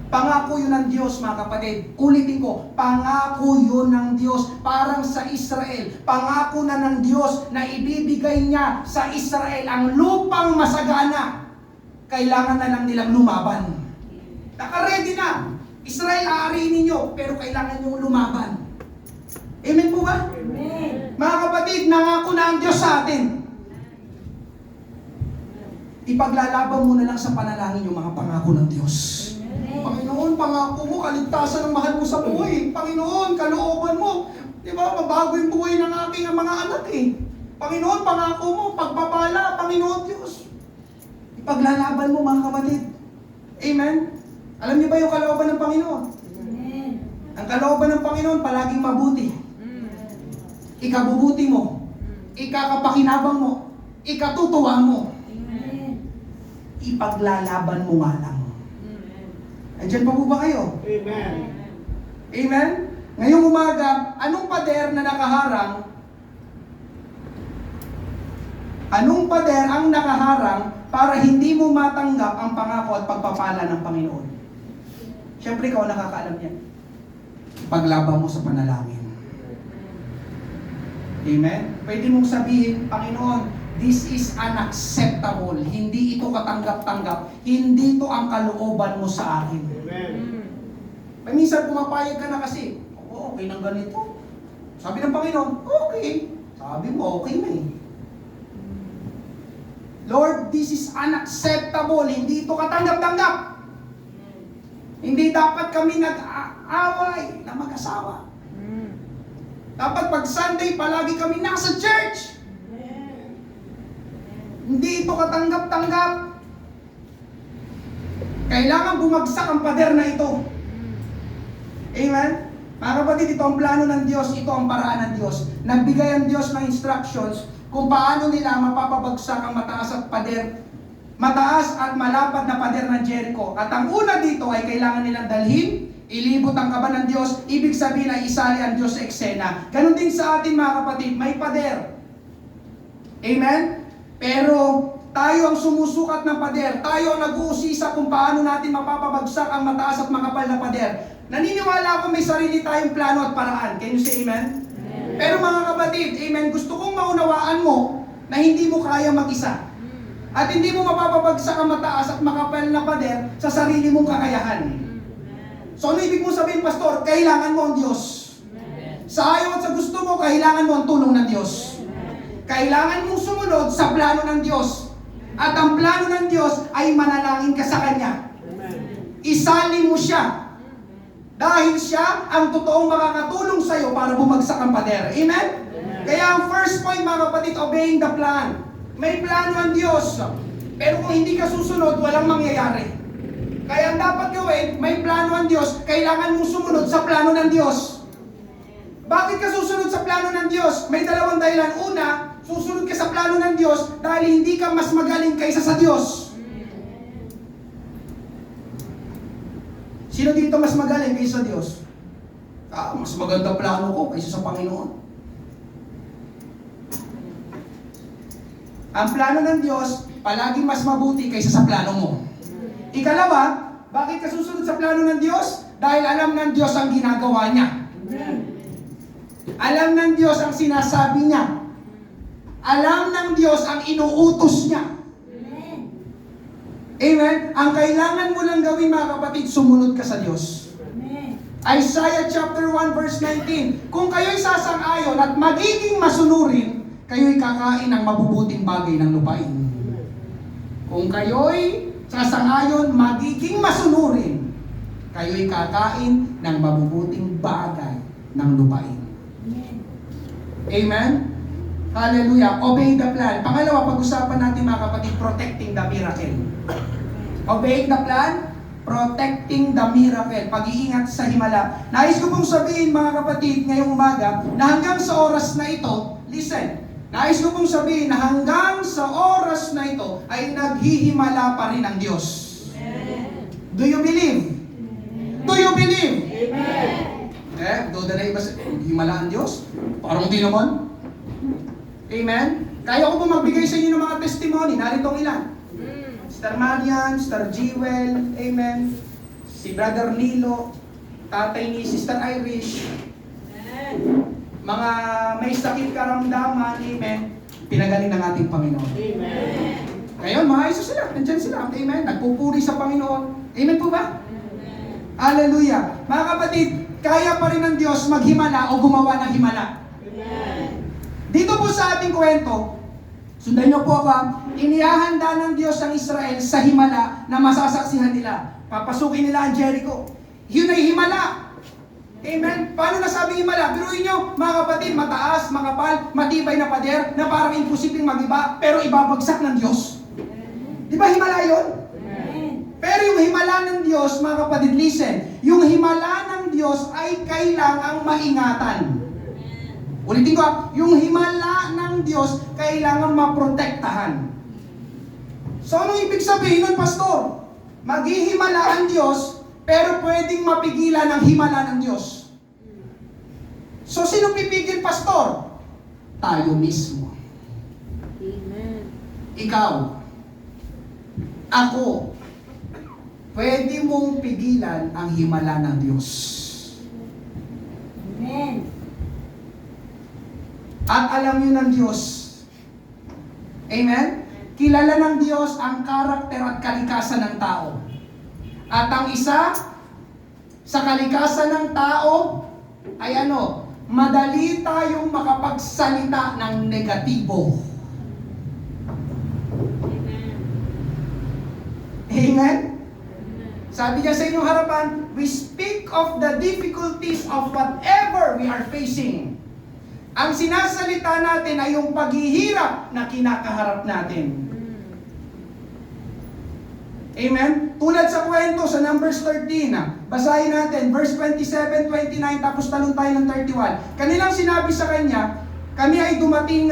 Pangako yun ng Diyos mga kapatid. Ulitin ko, pangako yun ng Diyos. Parang sa Israel, pangako na ng Diyos na ibibigay niya sa Israel ang lupang masagana. Kailangan na lang nilang lumaban. Naka-ready na. Israel, aariin ninyo, pero kailangan nyo lumaban. Amen po ba? Amen. Mga kapatid, nangako na ang Diyos sa atin. Ipaglalaban mo na lang sa panalangin yung mga pangako ng Diyos. Panginoon, pangako mo, kaligtasan ng mahal mo sa buhay. Panginoon, kalooban mo. Di ba, mabago yung buhay ng aking mga anak eh. Panginoon, pangako mo, pagpapala, Panginoon Diyos. Ipaglalaban mo mga kapatid. Amen? Alam niyo ba yung kalooban ng Panginoon? Amen. Ang kalooban ng Panginoon, palaging mabuti. Ikabubuti mo. Ikakapakinabang mo. Ikatutuwa mo. Amen. Ipaglalaban mo nga lang. Andiyan pa po ba kayo? Amen. Amen? Ngayong umaga, anong pader na nakaharang? Anong pader ang nakaharang para hindi mo matanggap ang pangako at pagpapala ng Panginoon? Siyempre, ikaw nakakaalam yan. Paglaban mo sa panalangin. Amen? Pwede mong sabihin, Panginoon, this is unacceptable. Hindi ito katanggap-tanggap. Hindi ito ang kalooban mo sa akin. Amen. Minsan pumapayag ka na kasi, okay nang ganito. Sabi ng Panginoon, okay. Sabi mo, okay na eh. Lord, this is unacceptable. Hindi ito katanggap-tanggap. Hindi dapat kami nag-aaway na mag-asawa. Dapat pag Sunday, palagi kami nasa church. Hindi ito katanggap-tanggap. Kailangan bumagsak ang pader na ito. Amen? Mga kapatid, ito ang plano ng Diyos, ito ang paraan ng Diyos. Nagbigay ang Diyos ng instructions kung paano nila mapapabagsak ang mataas at malapad na pader ng Jericho. At ang una dito ay kailangan nilang dalhin, ilibot ang kaba ng Diyos, ibig sabihin ay isali ang Diyos sa eksena. Ganon din sa atin mga kapatid, may pader. Amen? Pero tayo ang sumusukat ng pader, tayo ang nag-uusisa kung paano natin mapapabagsak ang mataas at makapal na pader. Naniniwala ako may sarili tayong plano at paraan. Can you say amen? Pero mga kapatid, amen, gusto kong maunawaan mo na hindi mo kaya mag-isa. At hindi mo mapapabagsak ang mataas at makapal na pader sa sarili mong kakayahan. So ano ibig mo sabihin, Pastor? Kailangan mo ang Diyos. Sa ayaw at sa gusto mo, kailangan mo ang tulong ng Diyos. Kailangan mong sumunod sa plano ng Diyos. At ang plano ng Diyos ay manalangin ka sa Kanya. Isali mo siya. Dahil siya ang totoong makakatulong sa iyo para bumagsak ang pader. Amen? Kaya ang first point mga kapatid, obeying the plan. May plano ang Diyos. Pero kung hindi ka susunod, walang mangyayari. Kaya ang dapat gawin, may plano ang Diyos, kailangan mong sumunod sa plano ng Diyos. Bakit ka susunod sa plano ng Diyos? May dalawang dahilan. Una, susunod ka sa plano ng Diyos dahil hindi ka mas magaling kaysa sa Diyos. Sino dito mas magaling kaysa sa Diyos? Mas maganda plano ko kaysa sa Panginoon. Ang plano ng Diyos, palaging mas mabuti kaysa sa plano mo. Ikalawa, bakit ka susunod sa plano ng Diyos? Dahil alam ng Diyos ang ginagawa niya. Alam ng Diyos ang sinasabi niya. Alam ng Diyos ang inuutos niya. Amen? Ang kailangan mo lang gawin mga kapatid, sumunod ka sa Diyos. Isaiah chapter 1 verse 19, kung kayo'y sasang-ayon at magiging masunurin, kayo'y kakain ng mabubuting bagay ng lupain. Kung kayo'y sasang-ayon, magiging masunurin, kayo'y kakain ng mabubuting bagay ng lupain. Amen? Hallelujah. Obey the plan. Pangalawa, pag-usapan natin mga kapatid, protecting the miracle. Obeying the plan, protecting the miracle. Pag-iingat sa himala. Nais ko pong sabihin mga kapatid ngayong umaga na hanggang sa oras na ito, listen, nais ko pong sabihin na hanggang sa oras na ito ay naghihimala pa rin ang Diyos. Do you believe? Do you believe? Duda na iba sa himala ang Diyos? Parang di naman. Amen? Kaya ko po magbigay sa inyo ng mga testimony. Narito ang ilan. Sister Marian, Sister Jewel, amen. Si Brother Lilo, tatay ni Sister Irish. Mga may sakit karamdaman, amen. Pinagaling ng ating Panginoon. Amen. Ngayon, maayos sila. Nandyan sila. Amen. Nagpupuri sa Panginoon. Amen po ba? Hallelujah. Mga kapatid, kaya pa rin ng Diyos maghimala o gumawa ng himala. Dito po sa ating kwento, sundan niyo po ako, inihahanda ng Diyos ang Israel sa himala na masasaksihan nila. Papasukin nila ang Jericho. Yun ay himala. Amen? Paano nasabing himala? Biruin nyo, mga kapatid, mataas, makapal, matibay na pader na parang imposibleng magiba, pero ibabagsak ng Diyos. Di ba himala yun? Amen. Pero yung himala ng Diyos, mga kapatid, listen, yung himala ng Diyos ay kailangang maingatan. Ulitin ko, yung himala ng Diyos kailangang maprotektahan. So, anong ibig sabihin nun, pastor? Maghihimala ang Diyos, pero pwedeng mapigilan ang himala ng Diyos. So, sino pipigil, pastor? Tayo mismo. Amen. Ikaw, ako, pwede mong pigilan ang himala ng Diyos. Amen. At alam niyo ng Diyos. Amen? Kilala ng Diyos ang karakter at kalikasan ng tao. At ang isa sa kalikasan ng tao ay ano? Madali tayong makapagsalita ng negatibo. Amen? Sabi niya sa inyong harapan, we speak of the difficulties of whatever we are facing. Ang sinasalita natin ay yung paghihirap na kinakaharap natin. Amen? Tulad sa kwento sa Numbers 13, basahin natin, verse 27, 29, tapos talon tayo ng 31. Kanilang sinabi sa kanya, kami ay dumating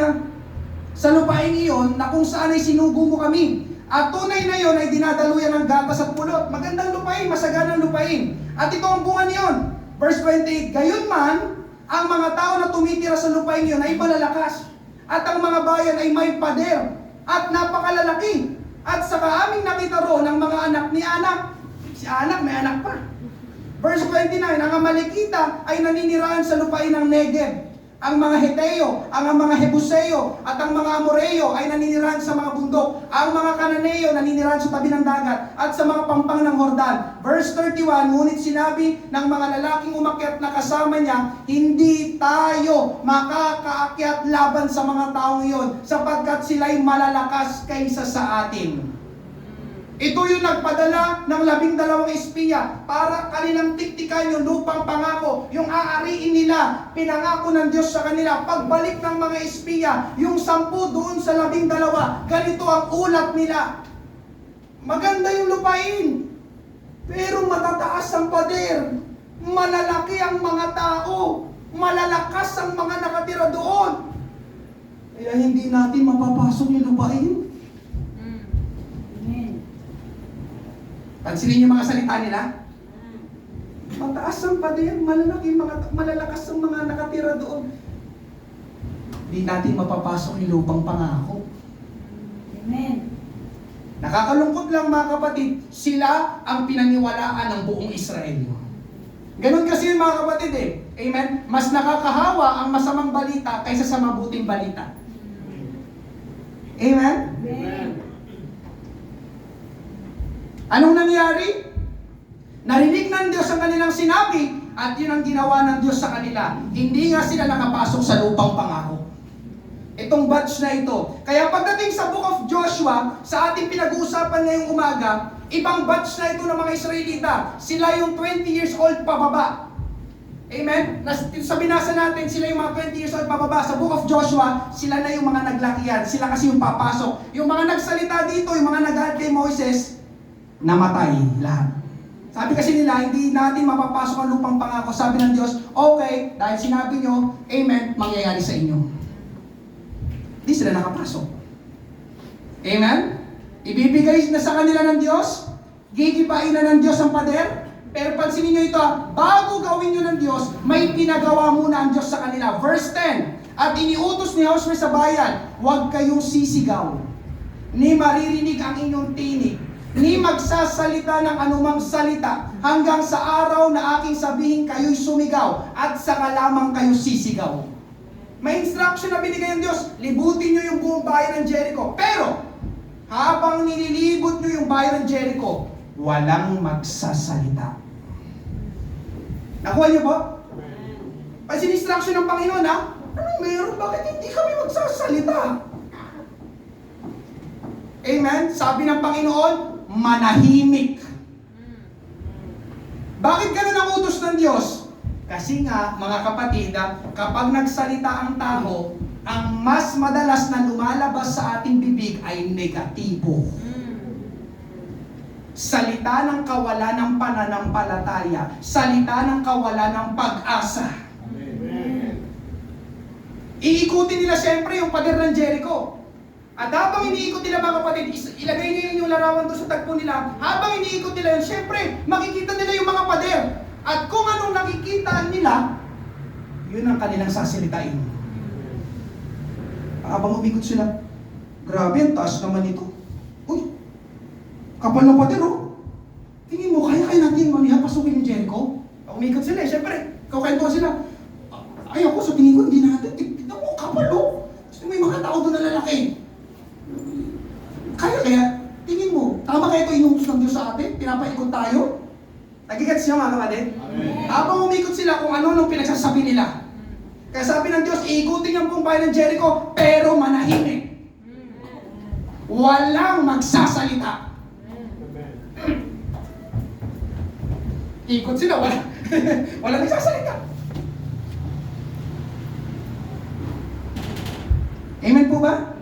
sa lupain iyon na kung saan ay sinugo mo kami. At tunay na yon ay dinadaluyan ng gatas at pulot. Magandang lupain, masaganang lupain. At ito ang bunga niyon. Verse 28, gayon man, ang mga tao na tumitira sa lupain iyon ay malalakas. At ang mga bayan ay may pader at napakalalaki. At saka aming nakita roon ang mga anak ni Anak. Si Anak, may anak pa. Verse 29, ang Amalekita ay naninirahan sa lupain ng Negev. Ang mga Heteo, ang mga Hebuseo, at ang mga Amoreo ay naninirahan sa mga bundok. Ang mga Kananeo naninirahan sa tabi ng dagat at sa mga pampang ng Hordan. Verse 31, ngunit sinabi ng mga lalaking umakyat na kasama niya, hindi tayo makakaakyat laban sa mga taong iyon, sapagkat sila'y malalakas kaysa sa atin. Ito yung nagpadala ng 12 espiya para kanilang tiktikan yung lupang pangako, yung aariin nila, pinangako ng Diyos sa kanila. Pagbalik ng mga espiya, yung 10 doon sa 12, ganito ang ulat nila. Maganda yung lupain, pero matataas ang pader, malalaki ang mga tao, malalakas ang mga nakatira doon. Kaya hindi natin mapapasok yung lupain. Amen. Pansinin niyo mga salita nila. Mataas ang pader, malalakas ang mga nakatira doon. Hindi natin mapapasok yung lupang pangako. Amen. Nakakalungkot lang mga kapatid, sila ang pinaniwalaan ng buong Israel. Ganon kasi yun mga kapatid eh. Amen? Mas nakakahawa ang masamang balita kaysa sa mabuting balita. Amen? Amen. Anong nangyari? Narinig ng Diyos ang kanilang sinabi at yun ang ginawa ng Diyos sa kanila. Hindi nga sila nakapasok sa lupang pangako. Itong batch na ito. Kaya pagdating sa Book of Joshua, sa ating pinag-uusapan ngayong umaga, ibang batch na ito ng mga Israelita. Sila yung 20 years old pababa. Amen? Sa binasa natin, sila yung mga 20 years old pababa. Sa Book of Joshua, sila na yung mga naglakihan. Sila kasi yung papasok. Yung mga nagsalita dito, yung mga nag-aad kay Moises, namatay lahat. Sabi kasi nila, hindi natin mapapasok ang lupang pangako. Sabi ng Diyos, okay, dahil sinabi nyo, amen, mangyayari sa inyo. Hindi sila nakapasok. Amen? Ibibigay na sa kanila ng Diyos, gigibain na ng Diyos ang pader, pero pansinin nyo ito, bago gawin nyo ng Diyos, may pinagawa muna ang Diyos sa kanila. Verse 10, at iniutos ni Josue sa bayan, huwag kayong sisigaw, ni maririnig ang inyong tinig, ni magsasalita ng anumang salita, hanggang sa araw na aking sabihin kayo'y sumigaw, at saka lamang kayo sisigaw. May instruction na binigay ng Diyos, libutin nyo yung buong bayan ng Jericho. Pero, habang nililibot nyo yung bayan ng Jericho, walang magsasalita. Nakuha nyo po? Pansin instruction ng Panginoon ha? Ano meron? Bakit hindi kami magsasalita? Amen? Sabi ng Panginoon, manahimik. Bakit ganun ang utos ng Diyos? Kasi nga, mga kapatid, kapag nagsalita ang tao, ang mas madalas na lumalabas sa ating bibig ay negatibo. Salita ng kawalan ng pananampalataya. Salita ng kawalan ng pag-asa. Iikutin nila siyempre yung pader ng Jericho. At habang iniikot nila mga kapatid, ilagay niyo yung larawan doon sa tagpo nila. Habang iniikot nila yun, siyempre, makikita nila yung mga pader. At kung anong nakikita nila, yun ang kanilang sasalitain. Habang umikot sila, grabe, ang taas naman ito. Uy, kapal ng pader, oh. Tingin mo, kaya natin pasukin yung Jericho? Umikot sila, siyempre, kukwentuhan sila. Ay ako, sa tingin ko, hindi natin. Tignan mo, kapal, oh. Gusto may mga tao doon na lalaki. Kaya, tingin mo, tama kaya ito inutos ng Diyos sa atin? Pinapaikot tayo? Nagigets niyo mga kapatid? Habang umikot sila kung ano nung pinagsasabi nila. Kaya sabi ng Diyos, iikutin niyo ang buong bayan ng Jericho, pero manahimik. Walang magsasalita. Ikot sila, walang nagsasalita. Amen po ba?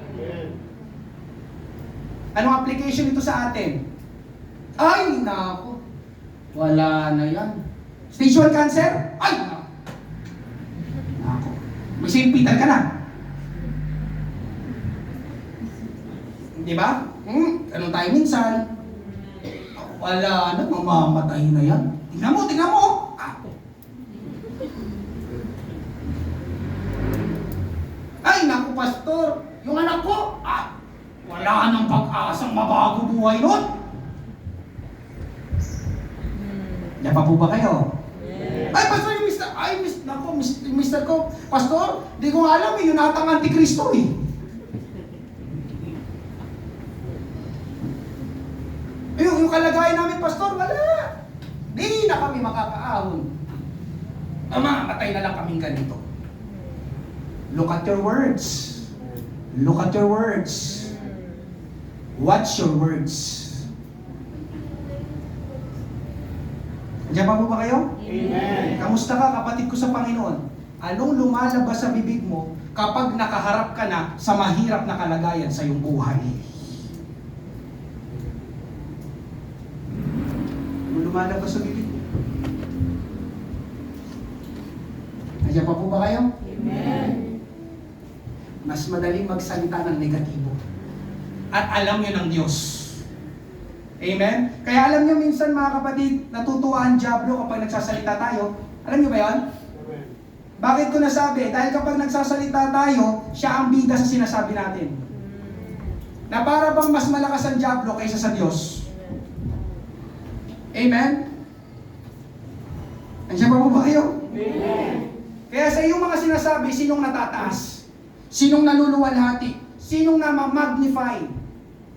Anong application ito sa atin? Ay, nako. Wala na yan. Stage 1 cancer? Ay, nako. May St. Peter ka na. Di ba? Ganun tayo minsan. Wala na, mamamatay na yan. Tingnan mo, tingnan mo. Ay, naku, pastor. Yung anak ko, wala nang pag-asang mabago buhay nun. Yan pa po ba kayo? Ay, pastor, yung mister, yung mister ko, pastor, di ko alam yun atang antikristo eh. Yung kalagayan namin, pastor, wala. Di na kami makakaahon. Matay na lang kaming ganito. Look at your words. Look at your words. Watch your words. Diyan pa po ba kayo? Amen. Kamusta ka, kapatid ko sa Panginoon? Anong lumalabas sa bibig mo kapag nakaharap ka na sa mahirap na kalagayan sa iyong buhay? Anong lumalabas sa bibig mo? Diyan pa po ba kayo? Amen. Mas madaling magsalita ng negatibo. At alam nyo ng Diyos. Amen? Kaya alam nyo minsan mga kapatid, natutuwa ang diablo kapag nagsasalita tayo. Alam nyo ba yan? Bakit ko nasabi? Dahil kapag nagsasalita tayo, siya ang bida sa sinasabi natin. Na para bang mas malakas ang diablo kaysa sa Diyos. Amen? Andiyan pa po ba kayo? Amen. Kaya sa iyong mga sinasabi, sinong natataas? Sinong naluluwalhati? Sinong namamagnify?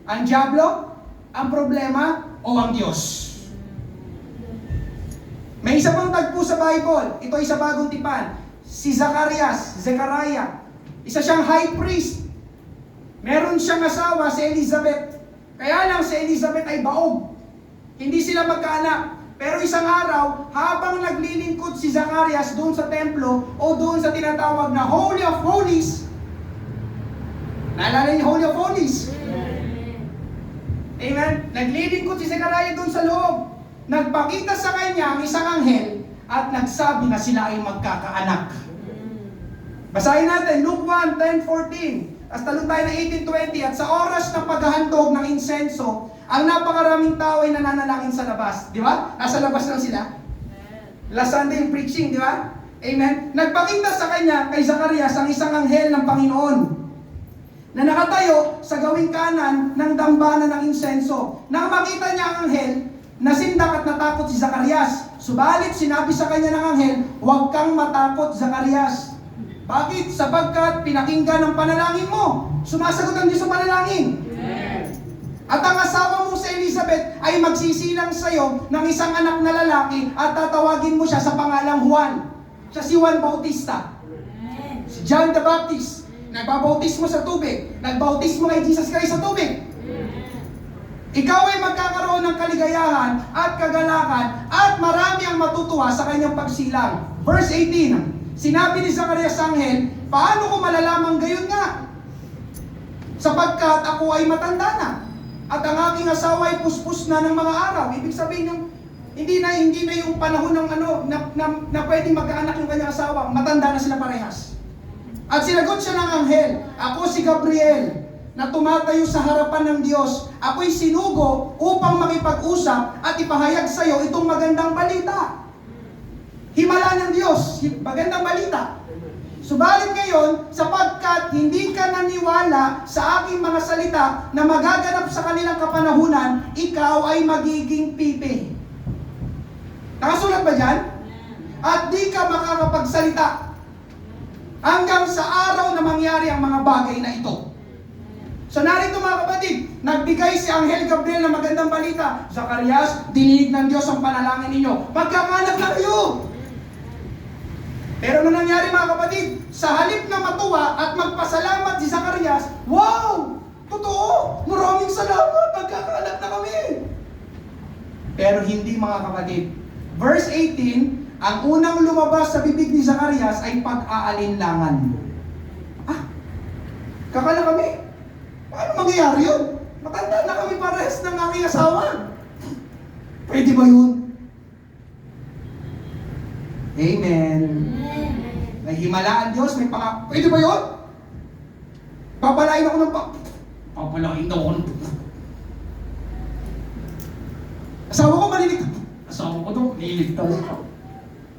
Ang diablo? Ang problema? O ang Diyos? May isa pang tagpo sa Bible. Ito ay sa Bagong Tipan. Si Zechariah. Isa siyang high priest. Meron siyang asawa, si Elizabeth. Kaya lang si Elizabeth ay baog. Hindi sila magkaanak. Pero isang araw, habang naglilingkod si Zacharias doon sa templo o doon sa tinatawag na Holy of Holies, naalala niyo Holy of Holies? Amen? Naglilingkod si Zechariah doon sa loob. Nagpakita sa kanya ang isang anghel at nagsabi na sila ay magkakaanak. Basahin natin, Luke 1:10-14. Tapos talon tayo na 18:20. At sa oras ng paghahandog ng insenso, ang napakaraming tao ay nananalangin sa labas. Di ba? Nasa labas lang sila. Last Sunday yung preaching, di ba? Amen? Nagpakita sa kanya, kay Zacharias, ang isang anghel ng Panginoon na nakatayo sa gawing kanan ng dambana ng insenso. Nang makita niya ang anghel, nasindak at natakot si Zacharias. Subalit sinabi sa kanya ng anghel, huwag kang matakot, Zacharias. Bakit? Sapagkat pinakinggan ang panalangin mo. Sumasagot ang Diyos sa panalangin. At ang asawa mo si Elizabeth ay magsisilang sa iyo ng isang anak na lalaki at tatawagin mo siya sa pangalang Juan. Siya si Juan Bautista. Si John the Baptist. Nagbabautismo sa tubig. Nagbautismo kay Jesus Christ sa tubig. Ikaw ay magkakaroon ng kaligayahan at kagalakan at marami ang matutuwa sa kanyang pagsilang. Verse 18, sinabi ni Zacarias sa anghel, paano ko malalamang gayon nga? Sapagkat ako ay matanda na at ang aking asawa ay puspos na ng mga araw. Ibig sabihin yung hindi na yung panahon ng na pwedeng magkaanak yung kanyang asawa. Matanda na sila parehas. At sinagot siya ng anghel, ako si Gabriel na tumatayo sa harapan ng Diyos. Ako'y sinugo upang makipag-usap at ipahayag sa iyo itong magandang balita. Himala ng Diyos, magandang balita. Subalit ngayon, sapagkat hindi ka naniwala sa aking mga salita na magaganap sa kanilang kapanahunan, ikaw ay magiging pipi. Nakasulat ba dyan? At di ka makakapagsalita hanggang sa araw na mangyari ang mga bagay na ito. So narito mga kapatid, nagbigay si Anghel Gabriel ng magandang balita. Zacarias, dininig ng Diyos ang panalangin ninyo. Magkakanak na kayo! Pero ano nangyari mga kapatid? Sa halip na matuwa at magpasalamat si Zacarias, wow! Totoo! Maraming salamat! Magkakanak na kami! Pero hindi mga kapatid. Verse 18, ang unang lumabas sa bibig ni Zacarias ay pag-aalinlangan. Ah, kakala kami? Paano mangyayari yun? Matanda na kami parehas ng aking asawa. Pwede ba yun? Amen. May himalaan Diyos, may pwede ba yun? Papalain ako ng papalain ako. Asawa ko maliligtas. Asawa ko daw, nililigtas.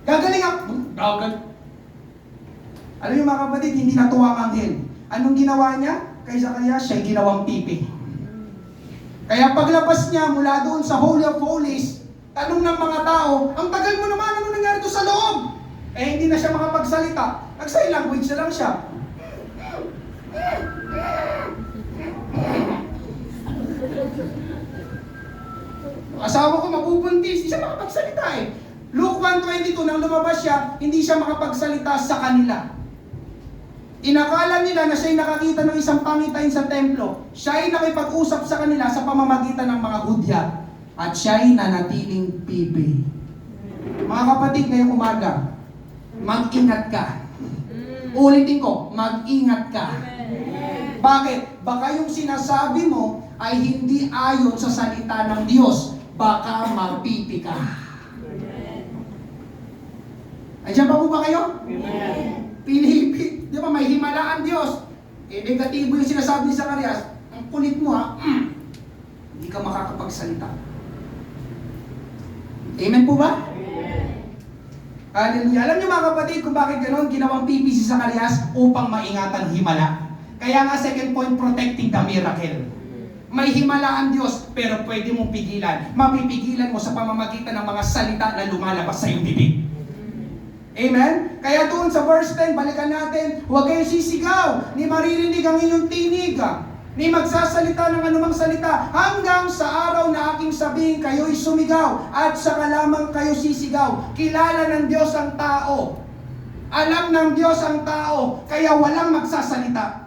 Gagaling ako. Alam niyo mga kapatid, hindi natuwa ang anghel. Anong ginawa niya? Kay Zacarias, siya'y ginawang pipi. Kaya paglabas niya mula doon sa Holy of Holies, tanong ng mga tao, ang tagal mo naman, ano nangyari doon sa loob? Eh hindi na siya makapagsalita. Nag-sign language na lang siya. Asawa ko mabubuntis, hindi siya makapagsalita eh. Luke 1:22, nang lumabas siya, hindi siya makapagsalita sa kanila. Inakala nila na siya'y nakakita ng isang pangitain sa templo. Siya'y nakipag-usap sa kanila sa pamamagitan ng mga hudya. At siya'y nanatiling pipi. Mga kapatid, ngayong umaga, mag-ingat ka. Ulitin ko, mag-ingat ka. Bakit? Baka yung sinasabi mo ay hindi ayon sa salita ng Diyos. Baka mapipi ka. Andiyan pa po ba kayo? Pinipi. Di ba may himalaan Diyos? Eh, negatibo yung sinasabi ni Zacarias. Ang kulit mo ha. Hindi ka makakapagsalita. Amen po ba? Hallelujah. Alam niyo mga kapatid kung bakit ganoon ginawang pipi si Zacarias upang maingatan himala. Kaya nga second point, protecting the miracle. May himala ang Diyos, pero pwede mong pigilan. Mapipigilan mo sa pamamagitan ng mga salita na lumalabas sa iyong bibig. Amen? Kaya doon sa verse 10, balikan natin, huwag kayong sisigaw, ni maririnig ang inyong tinig, ni magsasalita ng anumang salita, hanggang sa araw na aking sabihin, kayo'y sumigaw, at saka lamang kayo sisigaw. Kilala ng Diyos ang tao. Alam ng Diyos ang tao, kaya walang magsasalita.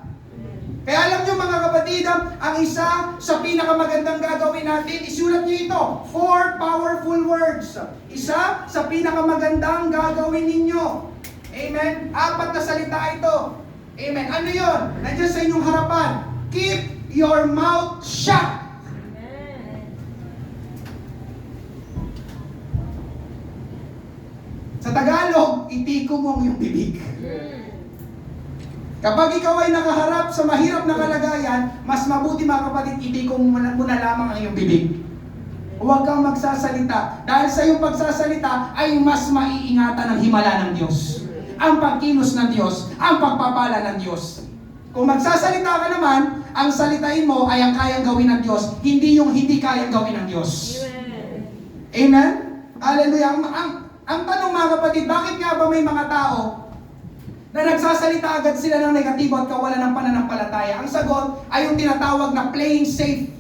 Kaya alam nyo mga kapatid, ang isa sa pinakamagandang gagawin natin, isulat nyo ito, 4 powerful words. Isa sa pinakamagandang gagawin ninyo. Amen? 4 na salita ito. Amen? Ano yun? Nandiyan sa inyong harapan. Keep your mouth shut. Sa Tagalog, itiko mo ang iyong bibig. Kapag ikaw ay nakaharap sa mahirap na kalagayan, mas mabuti mga kapatid, itikong mo na lamang ang iyong bibig. Huwag kang magsasalita. Dahil sa iyong pagsasalita ay mas maiingatan ang himala ng Diyos. Ang pagkilos ng Diyos, ang pagpapala ng Diyos. Kung magsasalita ka naman, ang salitain mo ay ang kayang gawin ng Diyos, hindi yung hindi kayang gawin ng Diyos. Amen? Hallelujah. Ang tanong mga kapatid, bakit nga ba may mga tao na nagsasalita agad sila ng negatibo at kawalan ng pananampalataya? Ang sagot ay yung tinatawag na playing safe.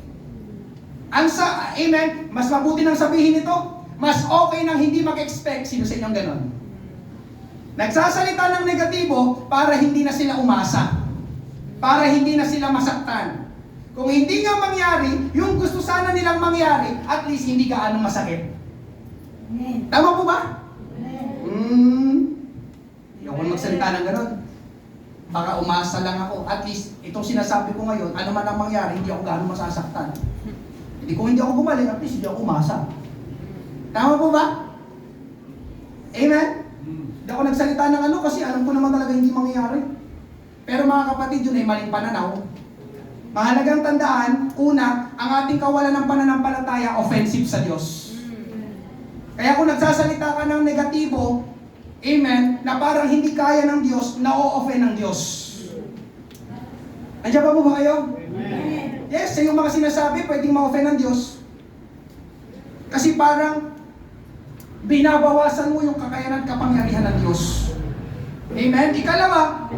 Amen? Mas mabuti nang sabihin ito, mas okay nang hindi mag-expect. Sino sa inyong ganon? Nagsasalita ng negatibo para hindi na sila umasa. Para hindi na sila masaktan. Kung hindi nga mangyari, yung gusto sana nilang mangyari, at least hindi gaano masakit. Amen. Tama po ba? Amen. Hindi ako magsalita ng gano'n. Baka umasa lang ako. At least, itong sinasabi ko ngayon, ano man ang mangyari, hindi ako gaano masasaktan. Hindi kung hindi ako gumaling, at least hindi ako umasa. Tama po ba? Amen? Hindi ako nagsalita ng ano kasi alam ko naman talaga hindi mangyayari. Pero mga kapatid, yun ay maling pananaw. Mahalagang tandaan, una, ang ating kawalan ng pananampalataya, offensive sa Diyos. Kaya kung nagsasalita ka ng negatibo, amen, na parang hindi kaya ng Diyos, na-o-offend ng Diyos. Andiyan pa po ba kayo? Amen. Yes, sa yung mga sinasabi, pwedeng ma-offend ng Diyos. Kasi parang binabawasan mo yung kakayanan at kapangyarihan ng Diyos. Amen? Ikalawa,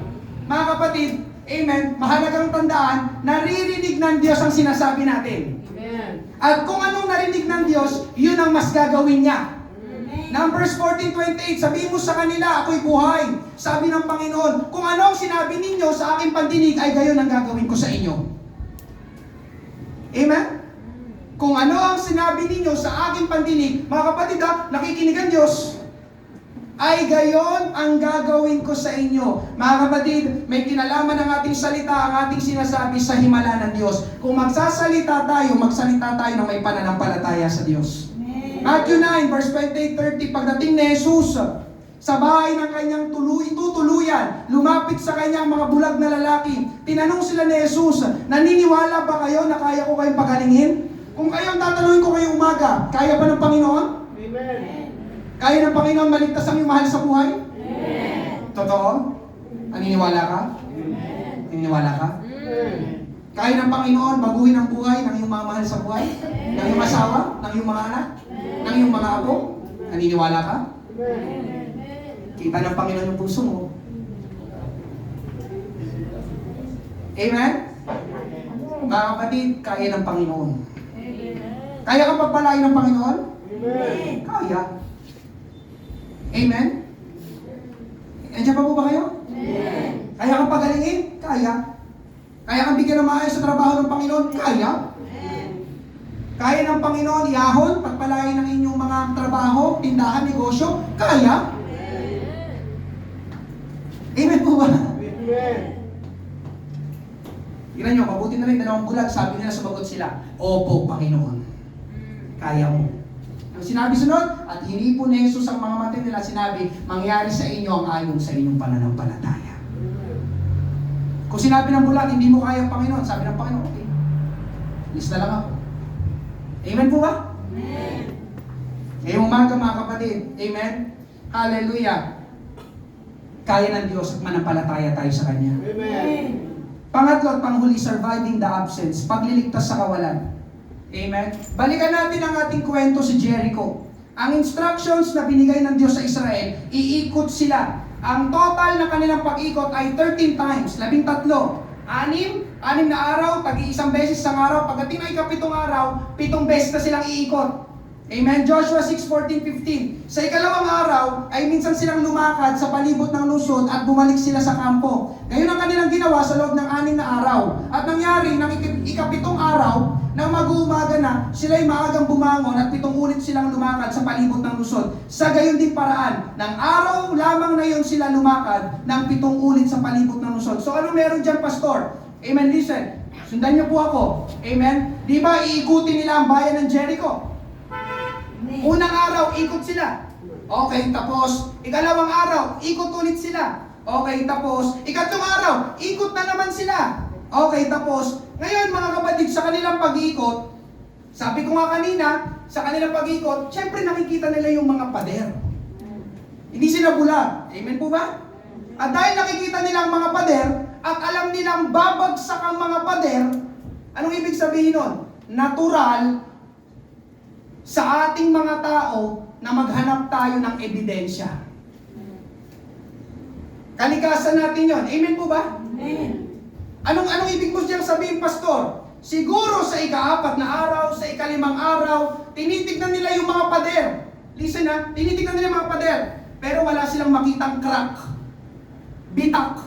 mga kapatid, amen, mahalagang tandaan, naririnig ng Diyos ang sinasabi natin. Amen. At kung anong narinig ng Diyos, yun ang mas gagawin niya. Amen. Numbers 14:28, sabihin mo sa kanila, ako'y buhay. Sabi ng Panginoon, kung ano ang sinabi ninyo sa aking pandinig, ay gayon ang gagawin ko sa inyo. Amen? Kung ano ang sinabi ninyo sa aking pandinig, mga kapatid nakikinig ang Diyos, ay gayon ang gagawin ko sa inyo. Mga kapatid, may kinalaman ang ating salita, ang ating sinasabi sa himala ng Diyos. Kung magsasalita tayo ng may pananampalataya sa Diyos. Amen. Matthew 9, verse 28-30, pagdating ni Jesus sa bahay ng kanyang tutuluyan, lumapit sa kanyang mga bulag na lalaki. Tinanong sila ni Jesus, naniniwala ba kayo na kaya ko kayong pagalingin? Kung kayo ang tatanungin ko ngayong umaga, kaya ba ng Panginoon? Amen. Kaya ng Panginoon maligtas ang iyong mahal sa buhay? Amen. Totoo? Naniniwala ka? Amen. Naniniwala ka? Amen. Kaya ng Panginoon baguhin ang buhay ng iyong mga mahal sa buhay? Ng iyong asawa? Ng iyong mga anak? Ng iyong mga apo? Naniniwala ka? Amen. Kita ng Panginoon yung puso mo. Amen? Mga kapatid, kaya ng Panginoon. Kaya ka pagpalain ng Panginoon? Amen. Kaya. Amen? Andiyan pa po ba kayo? Amen. Kaya kang pagalingin? Kaya. Kaya kang bigyan ng maayos sa trabaho ng Panginoon? Kaya. Kaya ng Panginoon iahon, pagpalain ng inyong mga trabaho, tindahan, negosyo? Kaya. Amen po ba? Amen. Tingnan nyo, mabuti na rin, dalawang bulag, sabi nila, sumagot sila, Opo, Panginoon. Kaya mo. Ang sinabi sunod, at hinipon ni Jesus ang mga mata nila, sinabi, mangyari sa inyo ang ayon sa inyong pananampalataya. Kung sinabi ng bulag, hindi mo kaya, Panginoon, sabi ng Panginoon, okay, lista lang ako. Amen po ba? Amen. Ngayong umaga mga kapatid, amen? Hallelujah. Kaya ng Diyos at manampalataya tayo sa Kanya. Amen. Pangatlo at panghuli, surviving the absence, pagliligtas sa kawalan. Amen? Balikan natin ang ating kwento si Jericho. Ang instructions na binigay ng Diyos sa Israel, iikot sila. Ang total na kanilang pag-ikot ay 13 times, 13. Anim na araw, tag-iisang beses sa araw. Pagdating na ikapitong araw, 7 beses na silang iikot. Amen? Joshua 6:14-15. Sa ikalawang araw, ay minsan silang lumakad sa palibot ng lungsod at bumalik sila sa kampo. Ngayon ang kanilang ginawa sa loob ng 6 na araw. At nangyari, ng ikapitong araw, nang mag-uumaga na, sila'y maagang bumangon at 7 ulit silang lumakad sa palibot ng lungsod. Sa gayon din paraan, ng araw lamang na yon sila lumakad ng 7 ulit sa palibot ng lungsod. So ano meron dyan, Pastor? Amen, listen. Sundan niyo po ako. Amen? Di ba iikutin nila ang bayan ng Jericho? Amen. Unang araw, ikot sila. Okay, tapos, ikalawang araw, ikot ulit sila. Okay, tapos, ikatlong araw, ikot na naman sila. Okay, tapos, ngayon mga kapatid, sa kanilang pag-iikot, sabi ko nga kanina, sa kanilang pag-iikot, syempre nakikita nila yung mga pader. Hindi sila bulag. Amen po ba? At dahil nakikita nila ang mga pader, at alam nilang babagsak ang mga pader, anong ibig sabihin nun? Natural sa ating mga tao na maghanap tayo ng ebidensya. Kalikasan natin yon. Amen po ba? Amen. Anong ibig mo siyang sabihin, Pastor? Siguro sa ika-4 na araw, sa ika-5 araw, tinitignan nila yung mga pader. Listen ha, tinitignan nila yung mga pader. Pero wala silang makitang crack, bitak,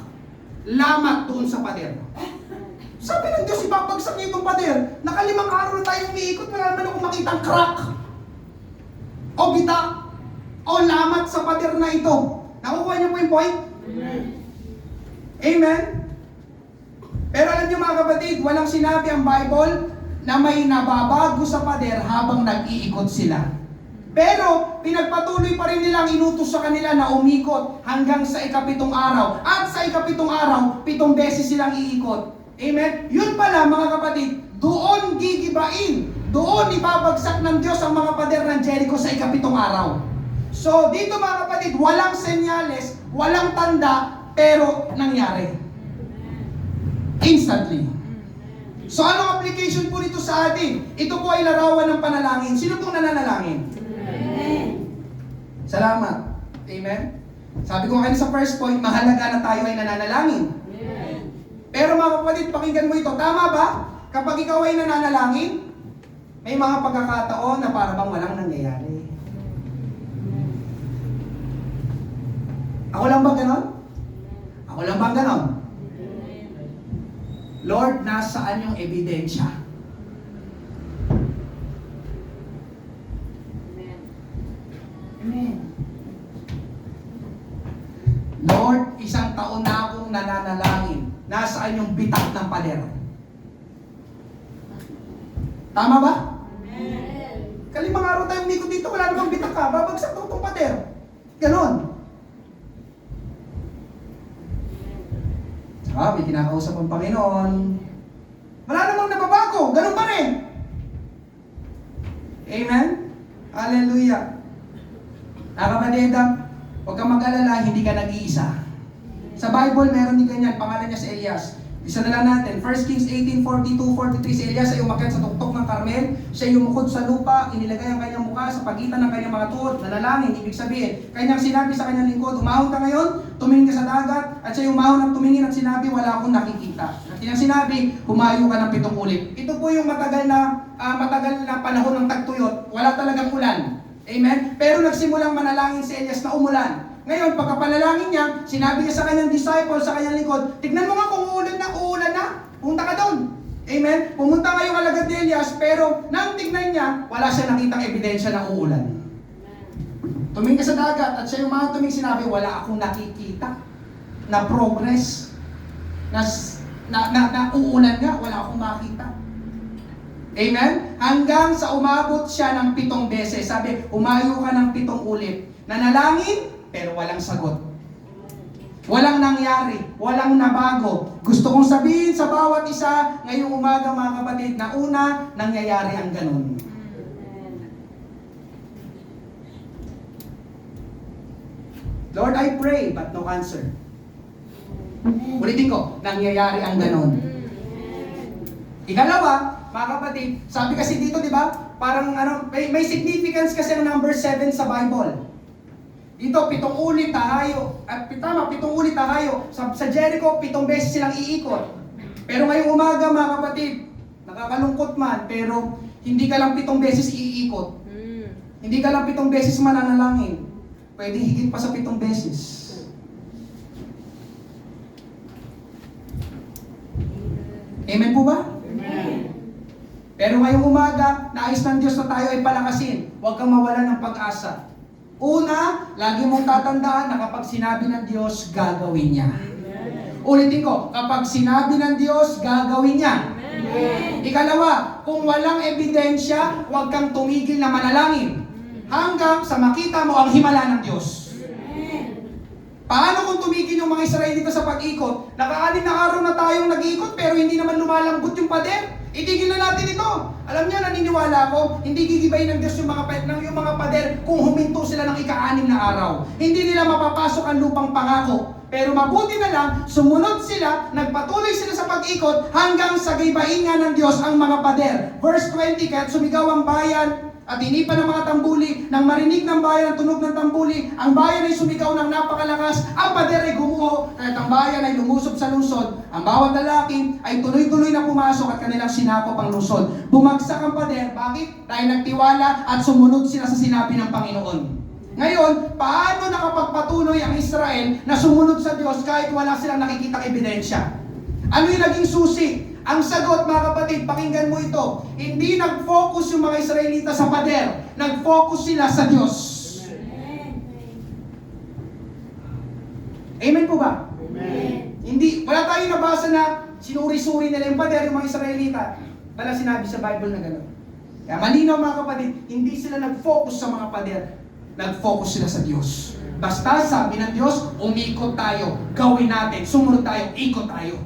lamat doon sa pader. Sabi ng Diyos, ibabagsak niyo itong pader. Nakalimang araw na tayo umiikot, wala naman akong makitang crack. O bitak. O lamat sa pader na ito. Nakukuha niyo po yung point? Amen? Pero alam niyo mga kapatid, walang sinabi ang Bible na may nababago sa pader habang nag-iikot sila. Pero pinagpatuloy pa rin nilang inutos sa kanila na umikot hanggang sa ikapitong araw. At sa ikapitong araw, 7 beses silang iikot. Amen? Yun pala mga kapatid, doon gigibain. Doon ibabagsak ng Diyos ang mga pader ng Jericho sa ikapitong araw. So dito mga kapatid, walang senyales, walang tanda, pero nangyari. Instantly. So anong application po nito sa atin? Ito po ay larawan ng panalangin. Sino pong nananalangin? Salamat. Amen? Sabi ko kayo sa first point, mahalaga na tayo ay nananalangin. Pero mga kapatid, pakinggan mo ito. Tama ba? Kapag ikaw ay nananalangin, may mga pagkakataon na para bang walang nangyayari. Ako lang ba ganon? Ako lang ba ganon? Lord, nasaan yung ebidensya? Amen. Lord, 1 taon na akong nananalangin. Nasaan yung bitak ng pader? Tama ba? Amen. Kalimang araw tayong umikot dito, wala namang bitak ka. Babagsak daw itong pader. Ganon. Tsaka may kinakausap ang Panginoon. Wala namang nababago. Ganon pa rin. Amen? Hallelujah. Kapatid, huwag kang mag-alala, hindi ka nag-iisa. Sa Bible, meron din ganyan. Pangalan niya si Elias. Isa na lang natin. 1 Kings 18:42-43. Si Elias ay umakyat sa tuktok ng Carmel. Siya yumukod sa lupa. Inilagay ang kanyang mukha sa pagitan ng kanyang mga tuhod. Nanalangin, ibig sabihin. Kanyang sinabi sa kanyang lingkod, umahon ka ngayon, tumingin ka sa dagat. At siya umahon at tumingin at sinabi, wala akong nakikita. At kanyang sinabi, humayo ka ng 7 ulit. Ito po yung matagal na panahon ng tagtuyot. Wala talagang ulan. Amen? Pero nagsimulang manalangin si Elias na umulan. Ngayon, pagkapanalangin niya, sinabi niya sa kanyang disciple, sa kanyang lingkod, tignan mo nga kung uulan na, punta ka doon. Amen? Pumunta ngayong alagad ni Elias, pero nang tignan niya, wala siya nakitang ebidensya na uulan. Tumingin ka sa dagat, at siya yung mga tumingin sinabi, wala akong nakikita na progress, na uulan nga, wala akong makita. Amen? Hanggang sa umabot siya ng 7 beses. Sabi, umayo ka ng 7 ulit. Nanalangin, pero walang sagot. Walang nangyari, walang nabago. Gusto kong sabihin sa bawat isa ngayong umaga mga kapatid na una, nangyayari ang ganun. Lord, I pray, but no answer. Ulitin ko, nangyayari ang ganun. Ikalawa, mga kapatid, sabi kasi dito, di ba? Parang may significance kasi ang number 7 sa Bible. Dito, 7 ulit tayo. At tama, 7 ulit tayo. Sa Jericho, 7 beses silang iikot. Pero ngayong umaga, mga kapatid, nakakalungkot man, pero hindi ka lang 7 beses iikot. Hindi ka lang 7 beses mananalangin. Pwede higit pa sa 7 beses. Amen po ba? Amen. Pero ngayong umaga, nais ng Diyos na tayo ay palakasin. Huwag kang mawala ng pag-asa. Una, lagi mong tatandaan na kapag sinabi ng Diyos, gagawin niya. Ulitin ko, kapag sinabi ng Diyos, gagawin niya. Ikalawa, kung walang ebidensya, huwag kang tumigil na manalangin. Hanggang sa makita mo ang himala ng Diyos. Paano kung tumigil yung mga Israelita sa pag-ikot? Nakaanin na araw na tayong nag-iikot pero hindi naman lumalambot yung pader. Itigil na natin ito. Alam niyo, naniniwala ako, hindi gigibayin ng Diyos yung mga pader kung huminto sila ng ika-6 na araw. Hindi nila mapapasok ang lupang pangako. Pero mabuti na lang, sumunod sila, nagpatuloy sila sa pag-ikot hanggang sa gibayin nga ng Diyos ang mga pader. Verse 20, kaya't sumigaw ang bayan at hinipan ng mga tambuli, nang marinig ng bayan ang tunog ng tambuli, ang bayan ay sumigaw ng napakalakas, ang pader ay gumuho, at ang bayan ay lumusob sa lungsod. Ang bawat lalaki ay tuloy-tuloy na pumasok at kanilang sinakop ang lungsod. Bumagsak ang pader, bakit? Dahil nagtiwala at sumunod sila sa sinabi ng Panginoon. Ngayon, paano nakapagpatuloy ang Israel na sumunod sa Diyos kahit wala silang nakikitang ebidensya? Ano yung naging susi? Ang sagot, mga kapatid, pakinggan mo ito. Hindi nag-focus yung mga Israelita sa pader. Nag-focus sila sa Diyos. Amen po ba? Amen. Hindi, wala tayong nabasa na sinuri-suri nila yung pader, yung mga Israelita. Wala sinabi sa Bible na gano'n. Kaya malinaw mga kapatid, hindi sila nag-focus sa mga pader. Nag-focus sila sa Diyos. Basta sabi ng Diyos, umikot tayo, gawin natin, sumunod tayo, ikot tayo.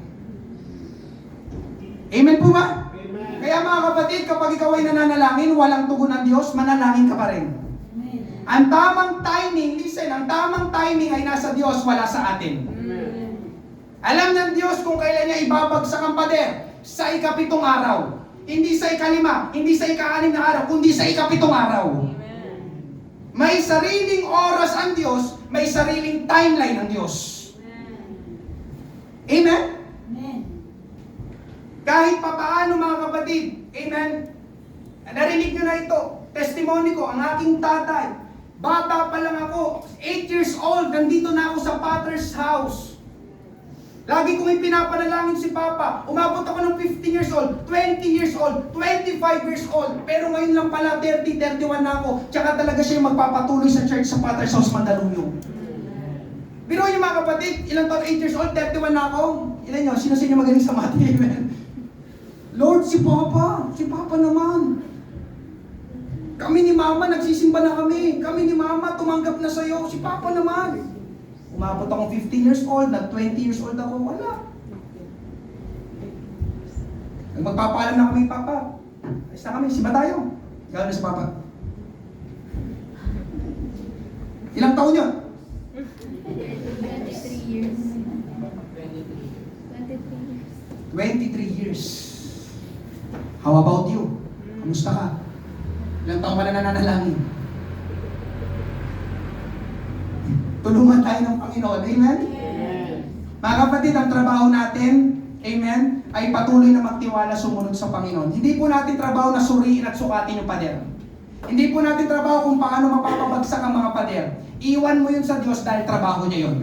Amen po ba? Amen. Kaya mga kapatid, kapag ikaw ay nananalangin, walang tugon ng Diyos, manalangin ka pa rin. Ang tamang timing, listen, ang tamang timing ay nasa Diyos, wala sa atin. Amen. Alam ng Diyos kung kailan niya ibabagsak ang pader, sa ikapitong araw. Hindi sa ikalima, hindi sa ika-anim na araw, kundi sa ikapitong araw. May sariling oras ang Diyos, may sariling timeline ang Diyos. Amen? Kahit papaano mga kapatid, amen? Narinig nyo na ito, testimony ko, ang aking tatay, bata pa lang ako, 8 years old, nandito na ako sa Father's house. Lagi kong ipinapanalangin si Papa. Umabot ako ng 15 years old, 20 years old, 25 years old. Pero ngayon lang pala, 30, 31 na ako. Tsaka talaga siya yung magpapatuloy sa church sa Father's house, Mandaluyong. Pero yung mga kapatid, ilang taon, 8 years old, 31 na ako. Ilan nyo? Sino sa inyo magaling sa mati? Amen. Lord, si Papa naman. Kami ni Mama, nagsisimba na kami. Kami ni Mama, tumanggap na sa'yo. Si Papa naman. Umabot akong 15 years old, nag 20 years old ako, wala. Magpapaalam na kami, Papa. Ayos na kami, simba tayo. Gano'n na si Papa. Ilang taon yun? 23 years. 23 years. How about you? Kamusta ka? Ilang taon ka na nananalangin? Tulungan tayo ng Panginoon. Amen? Amen. Mga kapatid, ang trabaho natin, amen, ay patuloy na magtiwala sumunod sa Panginoon. Hindi po natin trabaho na suriin at sukatin yung pader. Hindi po natin trabaho kung paano mapapabagsak ang mga pader. Iwan mo yun sa Diyos dahil trabaho niya yun.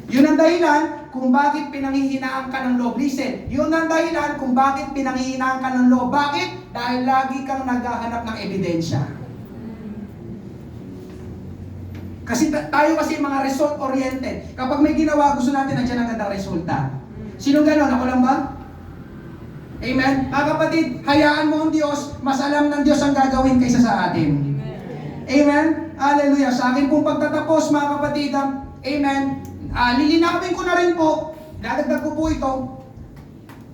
Yun ang dahilan kung bakit pinanghihinaan ka ng loob. Listen, yun ang dahilan kung bakit pinanghihinaan ka ng loob. Bakit? Dahil lagi kang naghahanap ng ebidensya. Kasi tayo kasi mga result-oriented. Kapag may ginawa, gusto natin nandiyan agad ang resulta. Sino gano'n? Ako lang ba? Amen? Mga kapatid, hayaan mo ang Diyos, mas alam ng Diyos ang gagawin kaysa sa atin. Amen? Hallelujah. Sa akin pong pagtatapos, mga kapatid, amen, lilinawin ko na rin po, dadagdag ko po ito.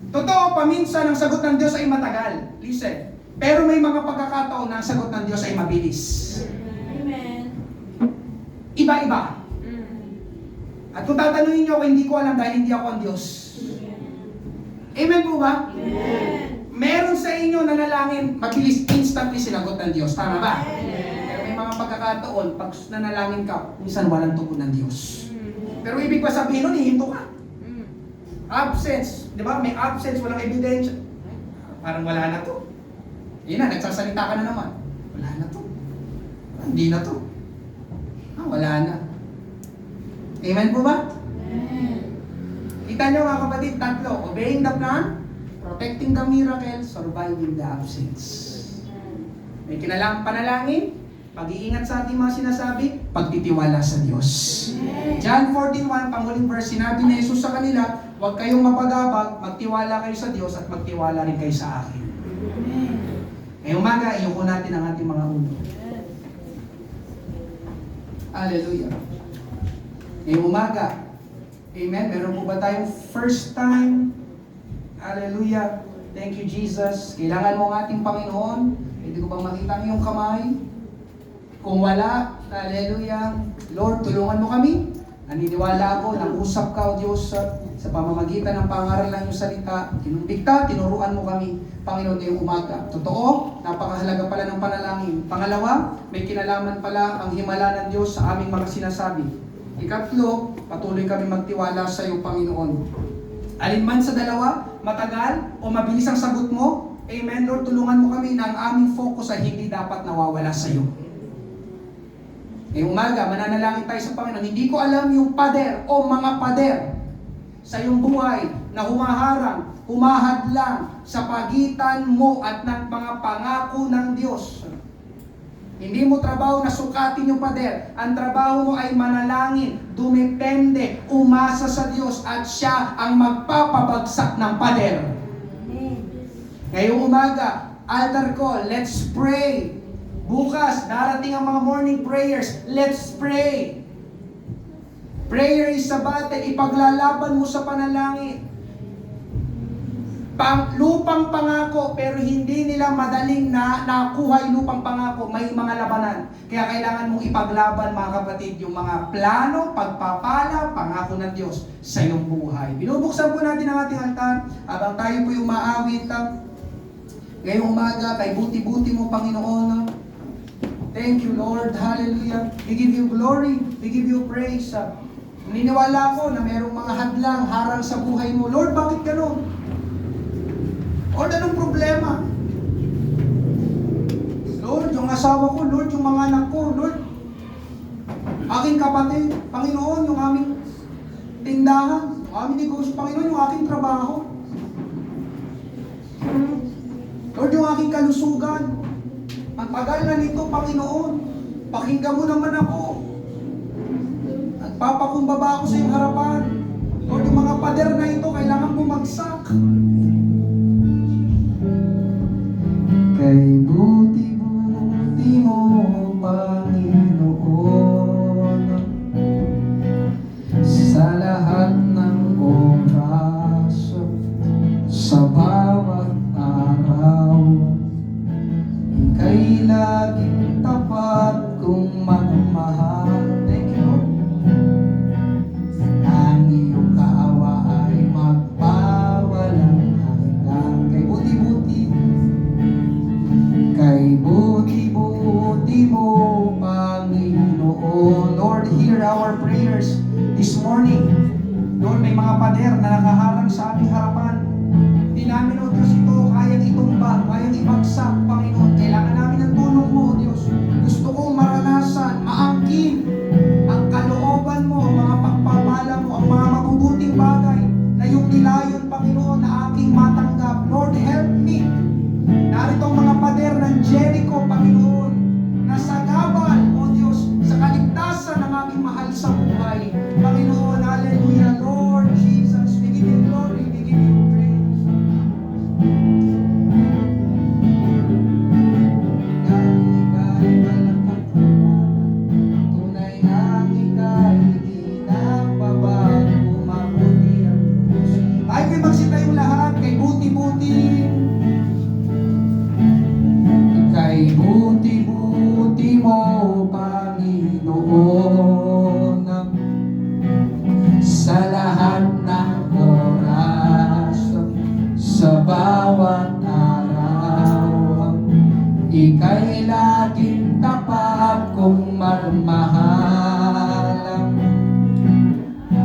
Totoo, paminsan ang sagot ng Diyos ay matagal. Listen. Pero may mga pagkakataon na ang sagot ng Diyos ay mabilis. Iba-iba. At kung tatanungin niyo ako, hindi ko alam dahil hindi ako ang Diyos. Amen po ba? Meron sa inyo nanalangin, mabilis instantly sinagot ng Diyos. Tama ba? Pero may mga pagkakataon, pag nanalangin ka, minsan walang tugon ng Diyos. Pero ibig pa sabihin nun, hihinto ka. Absence. Di ba? May absence, walang ebidensya. Parang wala na to. Yun na, nagsasalita ka na naman. Wala na to. Hindi na to. Wala na. Amen po ba? Kita nyo mga kapatid, tatlo. Obeying the plan, protecting the miracle, surviving the absence. May panalangin, pag-iingat sa ating mga sinasabi, pagtitiwala sa Diyos. John 14:1, panghuling verse, sinabi ni Jesus sa kanila, huwag kayong mapagabag, magtiwala kayo sa Diyos at magtiwala rin kayo sa akin. Ngayong umaga, iyuko natin ang ating mga ulo. Hallelujah. Ngayong umaga, amen, meron po ba tayong first time? Hallelujah. Thank you, Jesus. Kailangan mo ang ating Panginoon. Pwede ko bang makita ang iyong kamay? Kung wala, hallelujah. Lord, tulungan mo kami. Naniniwala ako, nag-usap ka, O Diyos, sa pamamagitan ng pangaral ng iyong salita. Kinumbigta, tinuruan mo kami, Panginoon, ngayong umaga. Totoo, napakahalaga pala ng panalangin. Pangalawa, may kinalaman pala ang himala ng Diyos sa aming mga sinasabi. Ikatlo, patuloy kami magtiwala sa iyo, Panginoon. Alinman sa dalawa, matagal o mabilis ang sagot mo, amen, Lord, tulungan mo kami na ang aming focus ay hindi dapat nawawala sa iyo. Ngayong umaga, mananalangin tayo sa Panginoon. Hindi ko alam yung pader o mga pader sa iyong buhay na humaharang, humahadlang sa pagitan mo at ng mga pangako ng Diyos. Hindi mo trabaho na sukatin yung pader. Ang trabaho mo ay manalangin, dumepende, umasa sa Diyos at siya ang magpapabagsak ng pader. Ngayong umaga, altar call, let's pray. Bukas, darating ang mga morning prayers, let's pray. Prayer is a battle, ipaglalaban mo sa panalangin. Lupang pangako, pero hindi nila madaling nakuha yung lupang pangako, may mga labanan. Kaya kailangan mong ipaglaban, mga kapatid, yung mga plano, pagpapala, pangako ng Diyos sa iyong buhay. Binubuksan po natin ang ating altar habang tayo po yung maawit. Ngayong umaga, kay buti-buti mo, Panginoon. Thank you, Lord. Hallelujah. We give you glory. We give you praise. Naniniwala ko na mayroong mga hadlang, harang sa buhay mo. Lord, bakit gano'n? Lord, anong problema? Lord, yung asawa ko, Lord, yung mga anak ko, Lord, aking kapatid, Panginoon, yung aming tindahan, yung aming negosyo, Panginoon, yung aking trabaho. Lord, yung aking kalusugan, ang tagal na nito, Panginoon, pakinggan mo naman ako. At papakumbaba ako sa iyong harapan. Lord, yung mga pader na ito, kailangan bumagsak. Kay buti-buti mo, Panginoon, sa lahat ng oras, sa bawat araw, ika'y laging tapat kung magmahal. Thank you, Lord. Ang iyong kaawa ay magpawalang hanggan. Kay buti-buti mo, Panginoon. Lord, hear our prayers this morning. Lord, may mga pader na nakaharang sa aming harapan. Hindi namin, O Diyos, ito kayang itumba, kayang ibagsak, Panginoon. Kailangan namin ng tulong mo, O Diyos. Gusto kong maranasan, maangkin ang kalooban mo, ang mga pagpapala mo, ang mga mabubuting bagay na yung nilayon, Panginoon, na aking matanggap. Lord, help me. Narito ang mga pader ng Jericho, Panginoon, na sagabal, O Diyos, sa kaligtasan ng aming mahal sa buhay. Panginoon, hallelujah, Lord Jesus, we give you glory, we give you praise. Ika'y malakatuan, tunay na ika'y di nagbabago, mabuti ang Diyos. Tayo ko'y magsita yung lahat, kay buti-buti. Kay buti-buti mo, Panginoon, sa lahat ng oras, sa bawat araw, ika'y laging tapat kung magmahal.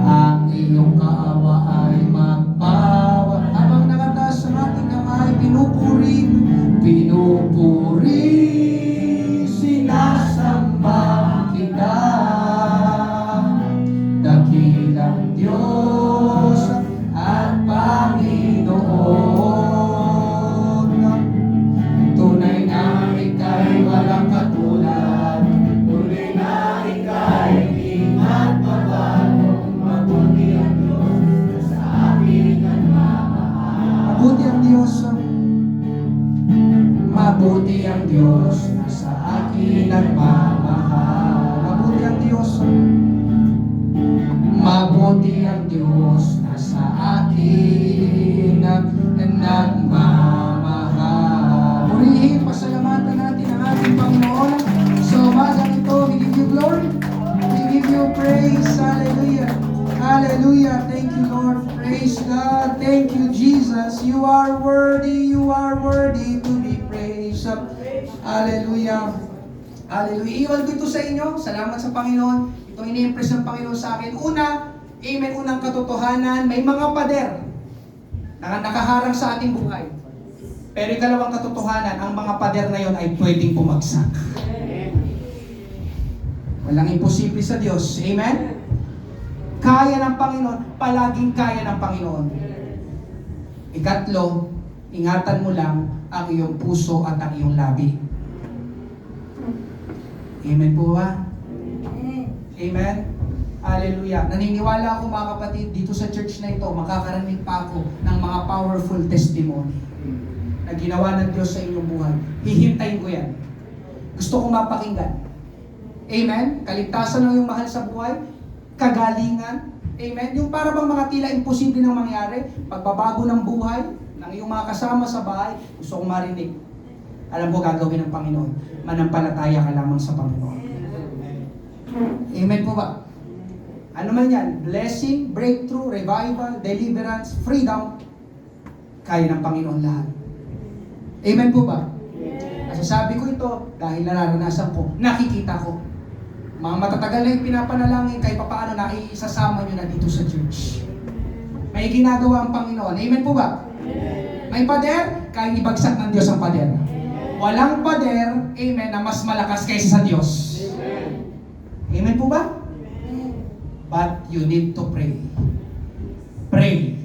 Ang iyong kaawa ay magpawa. Habang nakataas ang ating kamay, pinupuri, sinasamba kita. Dakilang Diyos at Panginoon, tunay na ika'y walang katulad, tunay na ika'y di nagbabago, mabuti ang Diyos na sa akin nagmamahal. Mabuti ang Diyos. Mabuti ang Diyos na sa akin nagmamahal. Mabuti ang Diyos. Mabuti ang Diyos na sa akin nagmamahal. Purihin, pasalamatan natin ang ating Panginoon. Sa umagang ito, we give you glory. We give you praise. Hallelujah. Hallelujah. Thank you, Lord. Praise God. Thank you, Jesus. You are worthy. You are worthy to be praised. Hallelujah. Hallelujah. Iwan ko ito sa inyo. Salamat sa Panginoon. Itong ini-impress ng Panginoon sa akin. Una, amen, unang katotohanan, may mga pader na nakaharang sa ating buhay. Pero ikalawang katotohanan, ang mga pader na yon ay pwedeng bumagsak. Walang imposible sa Diyos. Amen? Kaya ng Panginoon, palaging kaya ng Panginoon. Ikatlo, ingatan mo lang ang iyong puso at ang iyong labi. Amen po ba? Amen? Hallelujah. Naniniwala ako mga kapatid, dito sa church na ito, makakarinig pa ako ng mga powerful testimony na ginawa ng Diyos sa inyong buhay. Hihintayin ko yan. Gusto kong mapakinggan. Amen? Kaligtasan ng iyong mahal sa buhay, kagalingan. Amen? Yung para bang mga tila imposible nang mangyari, pagbabago ng buhay, ng iyong mga kasama sa bahay, gusto kong marinig. Alam ko gagawin ng Panginoon. Manampalataya ka lamang sa Panginoon. Amen po ba? Ano man yan, blessing, breakthrough, revival, deliverance, freedom, kaya ng Panginoon lahat. Amen po ba? Nasasabi ko ito dahil nararanasan ko, nakikita ko. Mga matatagal na yung pinapanalangin, kahit paano naisasama nyo na dito sa church. May ginagawa ang Panginoon. Amen po ba? May pader, kaya ibagsak ng Diyos ang pader. Walang pader, amen, na mas malakas kaysa sa Diyos. Amen po ba? But you need to pray. Pray.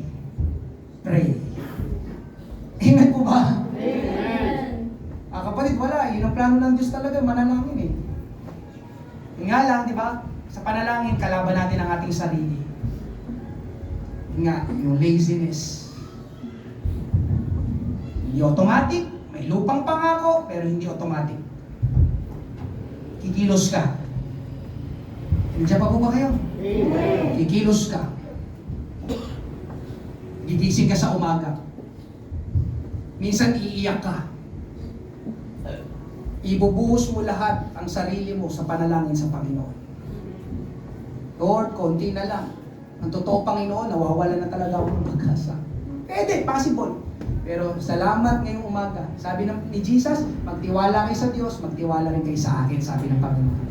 Pray. Amen po ba? Kapatid, wala. Yun ang plano ng Diyos talaga, manalangin eh. Yun nga lang, di ba? Sa panalangin, kalaban natin ang ating sarili. Yun nga, yung laziness. Hindi automatic. May lupang pangako, pero hindi automatic. Kikilos ka. Nandiyan pa po ba kayo? Kikilos ka. Gigising ka sa umaga. Minsan iiyak ka. Ibubuhos mo lahat ang sarili mo sa panalangin sa Panginoon. Lord, konti na lang. Ang totoo, Panginoon, nawawala na talaga ako ng pag-asa. Pwede, possible. Pero salamat ngayong umaga. Sabi ni Jesus, magtiwala kayo sa Diyos, magtiwala rin kayo sa akin, sabi ng Panginoon.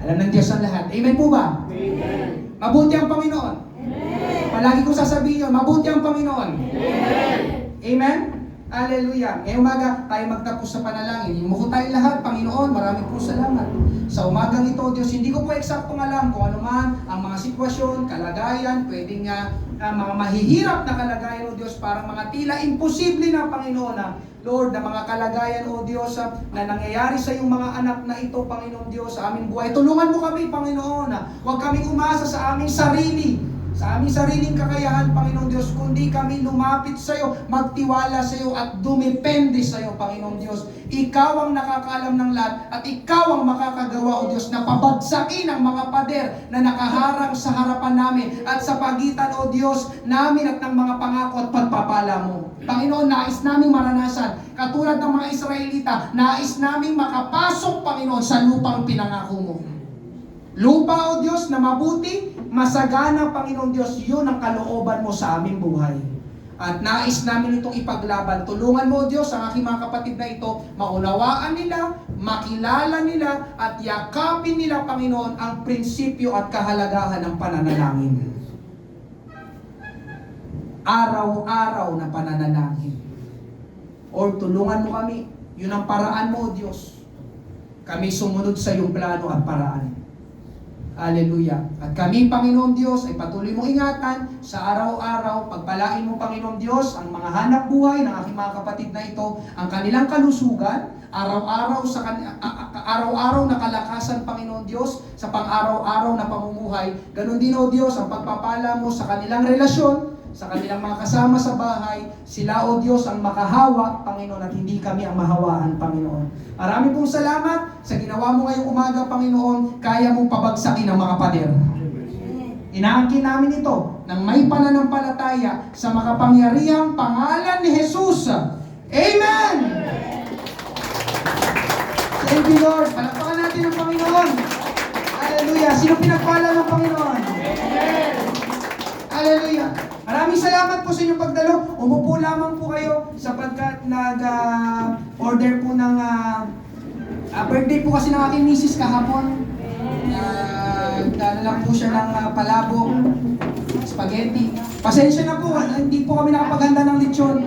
Alam ng Diyos ang lahat. Amen po ba? Amen. Mabuti ang Panginoon. Amen. Palagi kong sasabihin yun, mabuti ang Panginoon. Amen. Amen? Hallelujah. Ngayong umaga, tayo magtapos sa panalangin. Imuko tayo lahat, Panginoon, maraming po salamat. Sa umagang ito, Diyos, hindi ko po eksaktong alam kung ano man ang mga sitwasyon, kalagayan, pwedeng mga mahihirap na kalagayan, O Diyos, parang mga tila imposible na, Panginoon, Lord, na mga kalagayan, O Diyos, na nangyayari sa iyong mga anak na ito, Panginoon Diyos, sa aming buhay. Tulungan mo kami, Panginoon, huwag kaming umasa sa aming sarili, sa aming sariling kakayahan, Panginoon Diyos, kundi kami lumapit sa iyo, magtiwala sa iyo at dumepende sa iyo, Panginoon Diyos. Ikaw ang nakakaalam ng lahat at ikaw ang makakagawa, O Diyos, na pabagsakin ang mga pader na nakaharang sa harapan namin at sa pagitan, O Diyos, namin at ng mga pangako at pagpapala mo. Panginoon, nais naming maranasan, katulad ng mga Israelita, nais naming makapasok, Panginoon, sa lupang pinangako mo. Lupa, O Diyos, na mabuti, masagana, Panginoon Diyos, yun ang kalooban mo sa aming buhay. At nais namin itong ipaglaban. Tulungan mo, O Diyos, ang aking mga kapatid na ito, maunawaan nila, makilala nila, at yakapin nila, Panginoon, ang prinsipyo at kahalagahan ng pananalangin. Araw-araw na pananalangin. Or tulungan mo kami, yun ang paraan mo, O Diyos. Kami sumunod sa iyong plano at paraan. Hallelujah. At kami, Panginoon Diyos, ay patuloy mong ingatan sa araw-araw. Pagpalain mo, Panginoon Diyos, ang mga hanap buhay ng aking mga kapatid na ito, ang kanilang kalusugan, araw-araw na kalakasan, Panginoon Diyos, sa pang-araw-araw na pamumuhay. Ganon din, O Diyos, ang pagpapala mo sa kanilang relasyon, sa kanilang mga kasama sa bahay. Sila, O Diyos, ang makahawa, Panginoon, at hindi kami ang mahawaan, Panginoon. Marami pong salamat sa ginawa mo ngayong umaga, Panginoon. Kaya mong pabagsakin ang mga pader. Inaangkin namin ito ng may pananampalataya sa makapangyarihang pangalan ni Jesus. Amen! Thank you, Lord. Palakpakan natin ang Panginoon. Hallelujah. Sino pinagpala ng Panginoon? Amen! Hallelujah. Maraming salamat po sa inyong pagdalo. Umupo lamang po kayo sapagkat nag-order po ng birthday po kasi ng aking misis kahapon. Dala lang po siya ng palabok, spaghetti. Pasensya na po, hindi po kami nakapaghanda ng lechon.